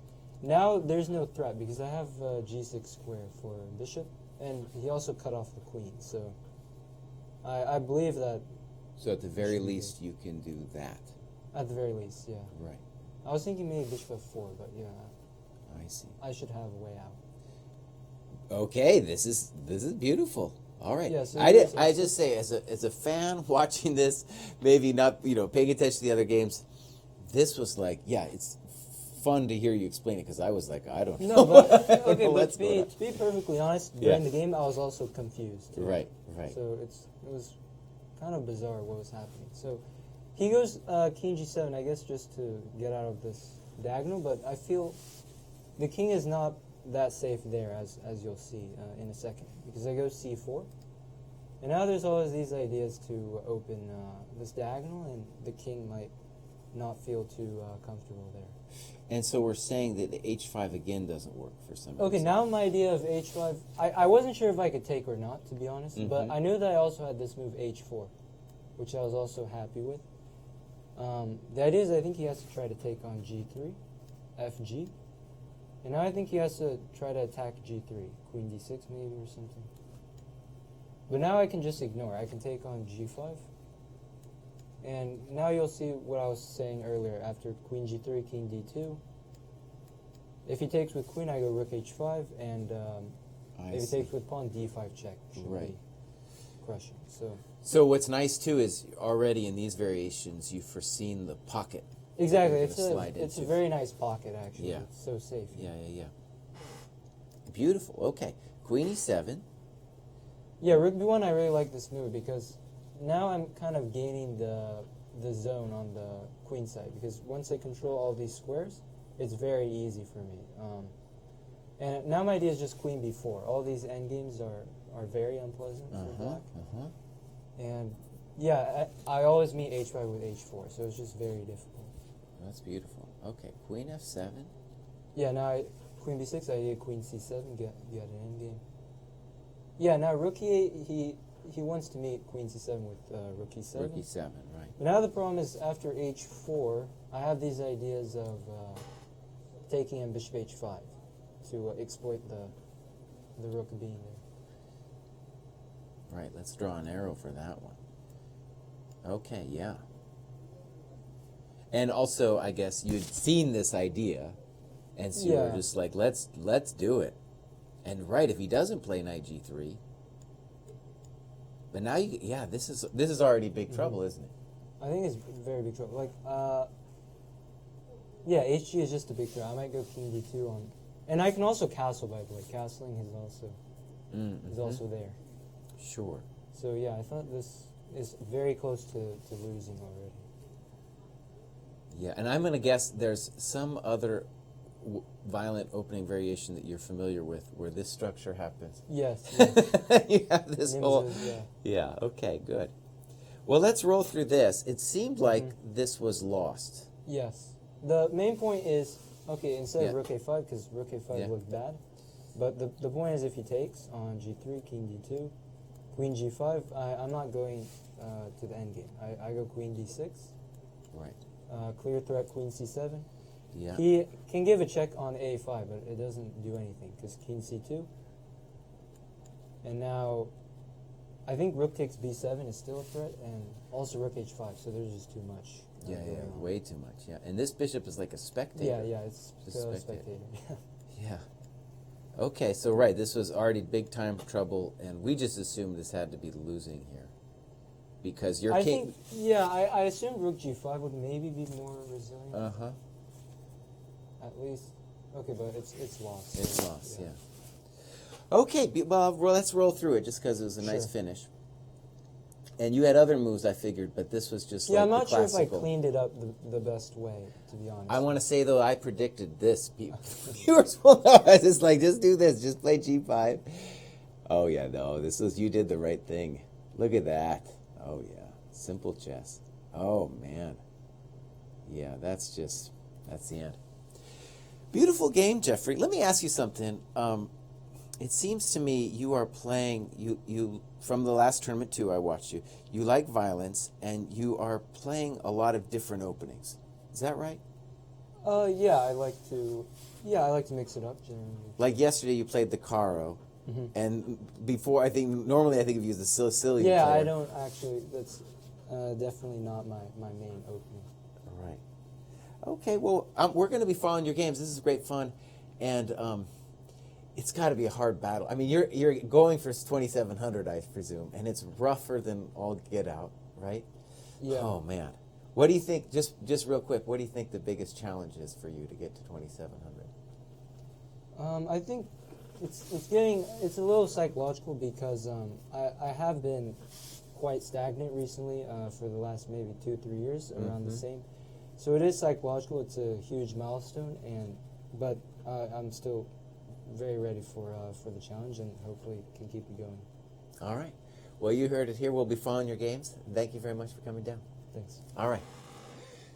Now there's no threat because I have g6 square for bishop, and he also cut off the queen. So I believe that So at the very least, you can do that. at the very least, yeah. Right. I was thinking maybe bishop f4, but yeah, I see. I should have a way out. Okay, this is beautiful. All right. Yeah, so I there's just say as a fan watching this, maybe not paying attention to the other games, this was like, yeah, it's fun to hear you explain it because I was like, I don't know. No, but I don't okay, know but what's going on. to be perfectly honest, Yeah. during the game I was also confused. Too. Right. So it was kind of bizarre what was happening. So he goes king g7, I guess, just to get out of this diagonal. But I feel the king is not that safe there, as you'll see in a second, because I go c4, and now there's always these ideas to open this diagonal, and the king might not feel too comfortable there. And so we're saying that the h5 again doesn't work for some reason. Okay, now my idea of h5, I wasn't sure if I could take or not, to be honest, but I knew that I also had this move h4, which I was also happy with. The idea is I think he has to try to take on g3, fg, and now I think he has to try to attack g3, queen d6 maybe or something. But now I can just ignore. I can take on g5. And now you'll see what I was saying earlier. After queen g3, king d2. If he takes with queen, I go rook h5, and if he takes with pawn, d5 check should be crushing. So what's nice too is already in these variations you've foreseen the pocket. Exactly, that it's a very nice pocket actually. Yeah. It's so safe. Yeah. Beautiful. Okay, queen e7. Yeah, rook b1. I really like this move because now I'm kind of gaining the zone on the queen side, because once I control all these squares, it's very easy for me. And now my idea is just queen b4. All these endgames are very unpleasant for black. And yeah, I always meet h5 with h4, so it's just very difficult. That's beautiful. Okay, queen f7. Yeah, now queen b6, I did queen c7, get an endgame. Yeah, now rook e8, he wants to meet queen c7 with rook e7. Rook e7, right. But now the problem is after h4, I have these ideas of taking on bishop h5 to exploit the rook being there. Right, let's draw an arrow for that one. Okay, yeah. And also, I guess you'd seen this idea, and so you were just like, let's do it. And right, if he doesn't play knight g3, but now this is already big trouble, isn't it? I think it's very big trouble. Like, yeah, hg is just a big trouble. I might go king d2 on, And I can also castle, by the way. Castling is also there. Sure. So yeah, I thought this is very close to losing already. Yeah, and I'm going to guess there's some other violent opening variation that you're familiar with where this structure happens. Yes. You have this whole... Yeah, okay, good. Well, let's roll through this. It seemed like this was lost. Yes. The main point is, okay, instead of Yeah. rook a5, because rook a5 looked bad, but the point is if he takes on g3, king d2, queen g5, I'm not going to the endgame. I go queen d6. Right. Clear threat, queen c7. Yeah. He can give a check on a5, but it doesn't do anything, because king c2. And now, I think rook takes b7 is still a threat, and also rook h5, so there's just too much. Yeah, going on. way too much. Yeah, and this bishop is like a spectator. Yeah, it's Just still a spectator. spectator. Yeah. Okay, so right, this was already big time trouble, and we just assumed this had to be losing here, because your king. I assumed rook g5 would maybe be more resilient. At least, okay, but it's lost. It's so, lost. Yeah. Okay, well, let's roll through it just because it was a nice Sure. finish. And you had other moves, I figured, but this was just like I'm not the sure if I classical. cleaned it up the best way, to be honest. I want to say though, I predicted this. Viewers will know. I was just like, just do this, just play g5. Oh yeah, no, you did the right thing. Look at that. Oh yeah, simple chess. Oh man. Yeah, that's the end. Beautiful game, Jeffrey. Let me ask you something. It seems to me you are playing, you from the last tournament too, I watched you. You like violence, and you are playing a lot of different openings. Is that right? I like to mix it up generally. Like yesterday, you played the Caro, and before normally I think of you as the Sicilian Yeah, player. I don't actually. That's definitely not my main opening. All right. Okay, well, we're going to be following your games. This is great fun, and it's got to be a hard battle. I mean, you're going for 2,700, I presume, and it's rougher than all get out, right? Yeah. Oh man, what do you think? Just real quick, what do you think the biggest challenge is for you to get to 2,700? I think it's a little psychological because I have been quite stagnant recently for the last maybe 2-3 years around the same. So it is psychological. It's a huge milestone, but I'm still very ready for the challenge and hopefully can keep it going. All right. Well, you heard it here. We'll be following your games. Thank you very much for coming down. Thanks. All right.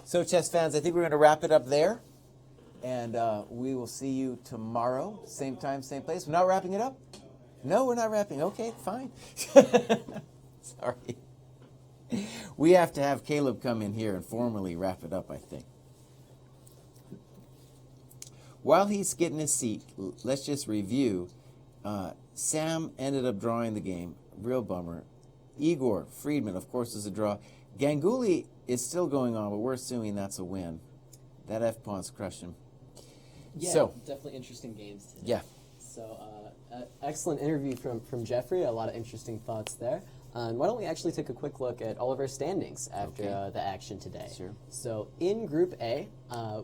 So, chess fans, I think we're going to wrap it up there. And we will see you tomorrow. Same time, same place. We're not wrapping it up? No, we're not wrapping. Okay, fine. Sorry. We have to have Caleb come in here and formally wrap it up, I think. While he's getting his seat, let's just review. Sam ended up drawing the game. Real bummer. Igor Friedman, of course, is a draw. Ganguly is still going on, but we're assuming that's a win. That F-pawn's crushed him. Yeah, So, definitely interesting games today. yeah. So, excellent interview from Jeffrey. A lot of interesting thoughts there. And why don't we actually take a quick look at all of our standings after the action today? Sure. So in Group A,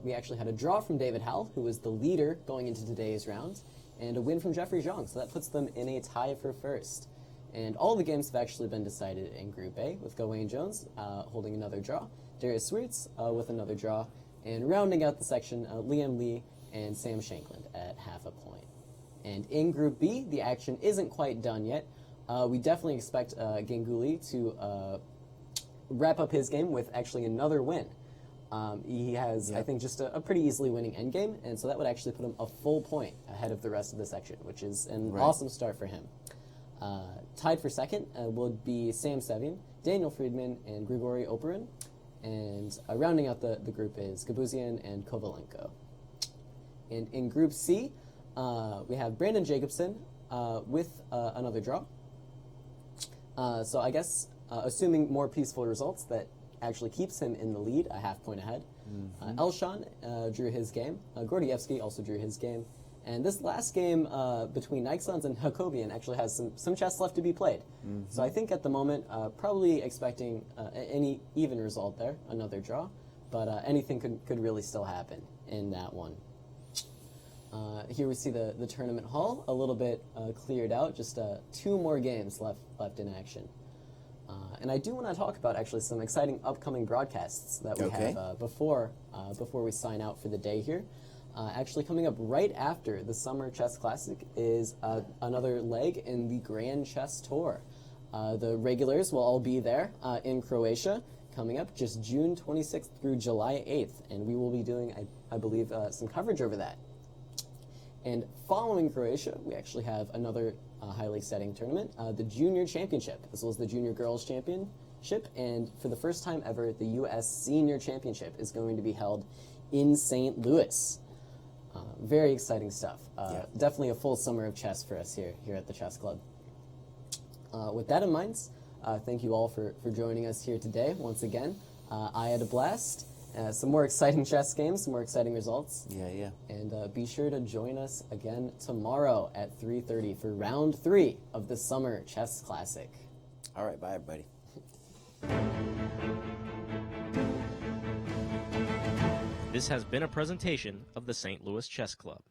we actually had a draw from David Howell, who was the leader going into today's round, and a win from Jeffrey Zhang. So that puts them in a tie for first. And all the games have actually been decided in Group A, with Gawain Jones holding another draw, Darius Sweets with another draw, and rounding out the section, Liam Leigh and Sam Shankland at half a point. And in Group B, the action isn't quite done yet. We definitely expect Ganguly to wrap up his game with actually another win. He has, I think, just a pretty easily winning endgame, and so that would actually put him a full point ahead of the rest of the section, which is an awesome start for him. Tied for second would be Sam Sevian, Daniel Friedman, and Grigory Oparin. And rounding out the group is Gabuzian and Kovalenko. And in Group C, we have Brandon Jacobson with another draw. So I guess, assuming more peaceful results, that actually keeps him in the lead, a half point ahead. Elshan drew his game. Gordievsky also drew his game. And this last game between Nixons and Hakobian actually has some chess left to be played. So I think at the moment, probably expecting any even result there, another draw. But anything could really still happen in that one. Here we see the tournament hall a little bit cleared out, just 2 more games left in action. And I do want to talk about actually some exciting upcoming broadcasts that we have before we sign out for the day here. Actually coming up right after the Summer Chess Classic is another leg in the Grand Chess Tour. The regulars will all be there in Croatia coming up just June 26th through July 8th, and we will be doing, I believe, some coverage over that. And following Croatia, we actually have another highly exciting tournament, the Junior Championship, as well as the Junior Girls Championship, and for the first time ever, the U.S. Senior Championship is going to be held in St. Louis. Very exciting stuff. Definitely a full summer of chess for us here at the Chess Club. With that in mind, thank you all for joining us here today once again. I had a blast. Some more exciting chess games, some more exciting results. Yeah. And be sure to join us again tomorrow at 3:30 for round 3 of the Summer Chess Classic. All right, bye, everybody. This has been a presentation of the St. Louis Chess Club.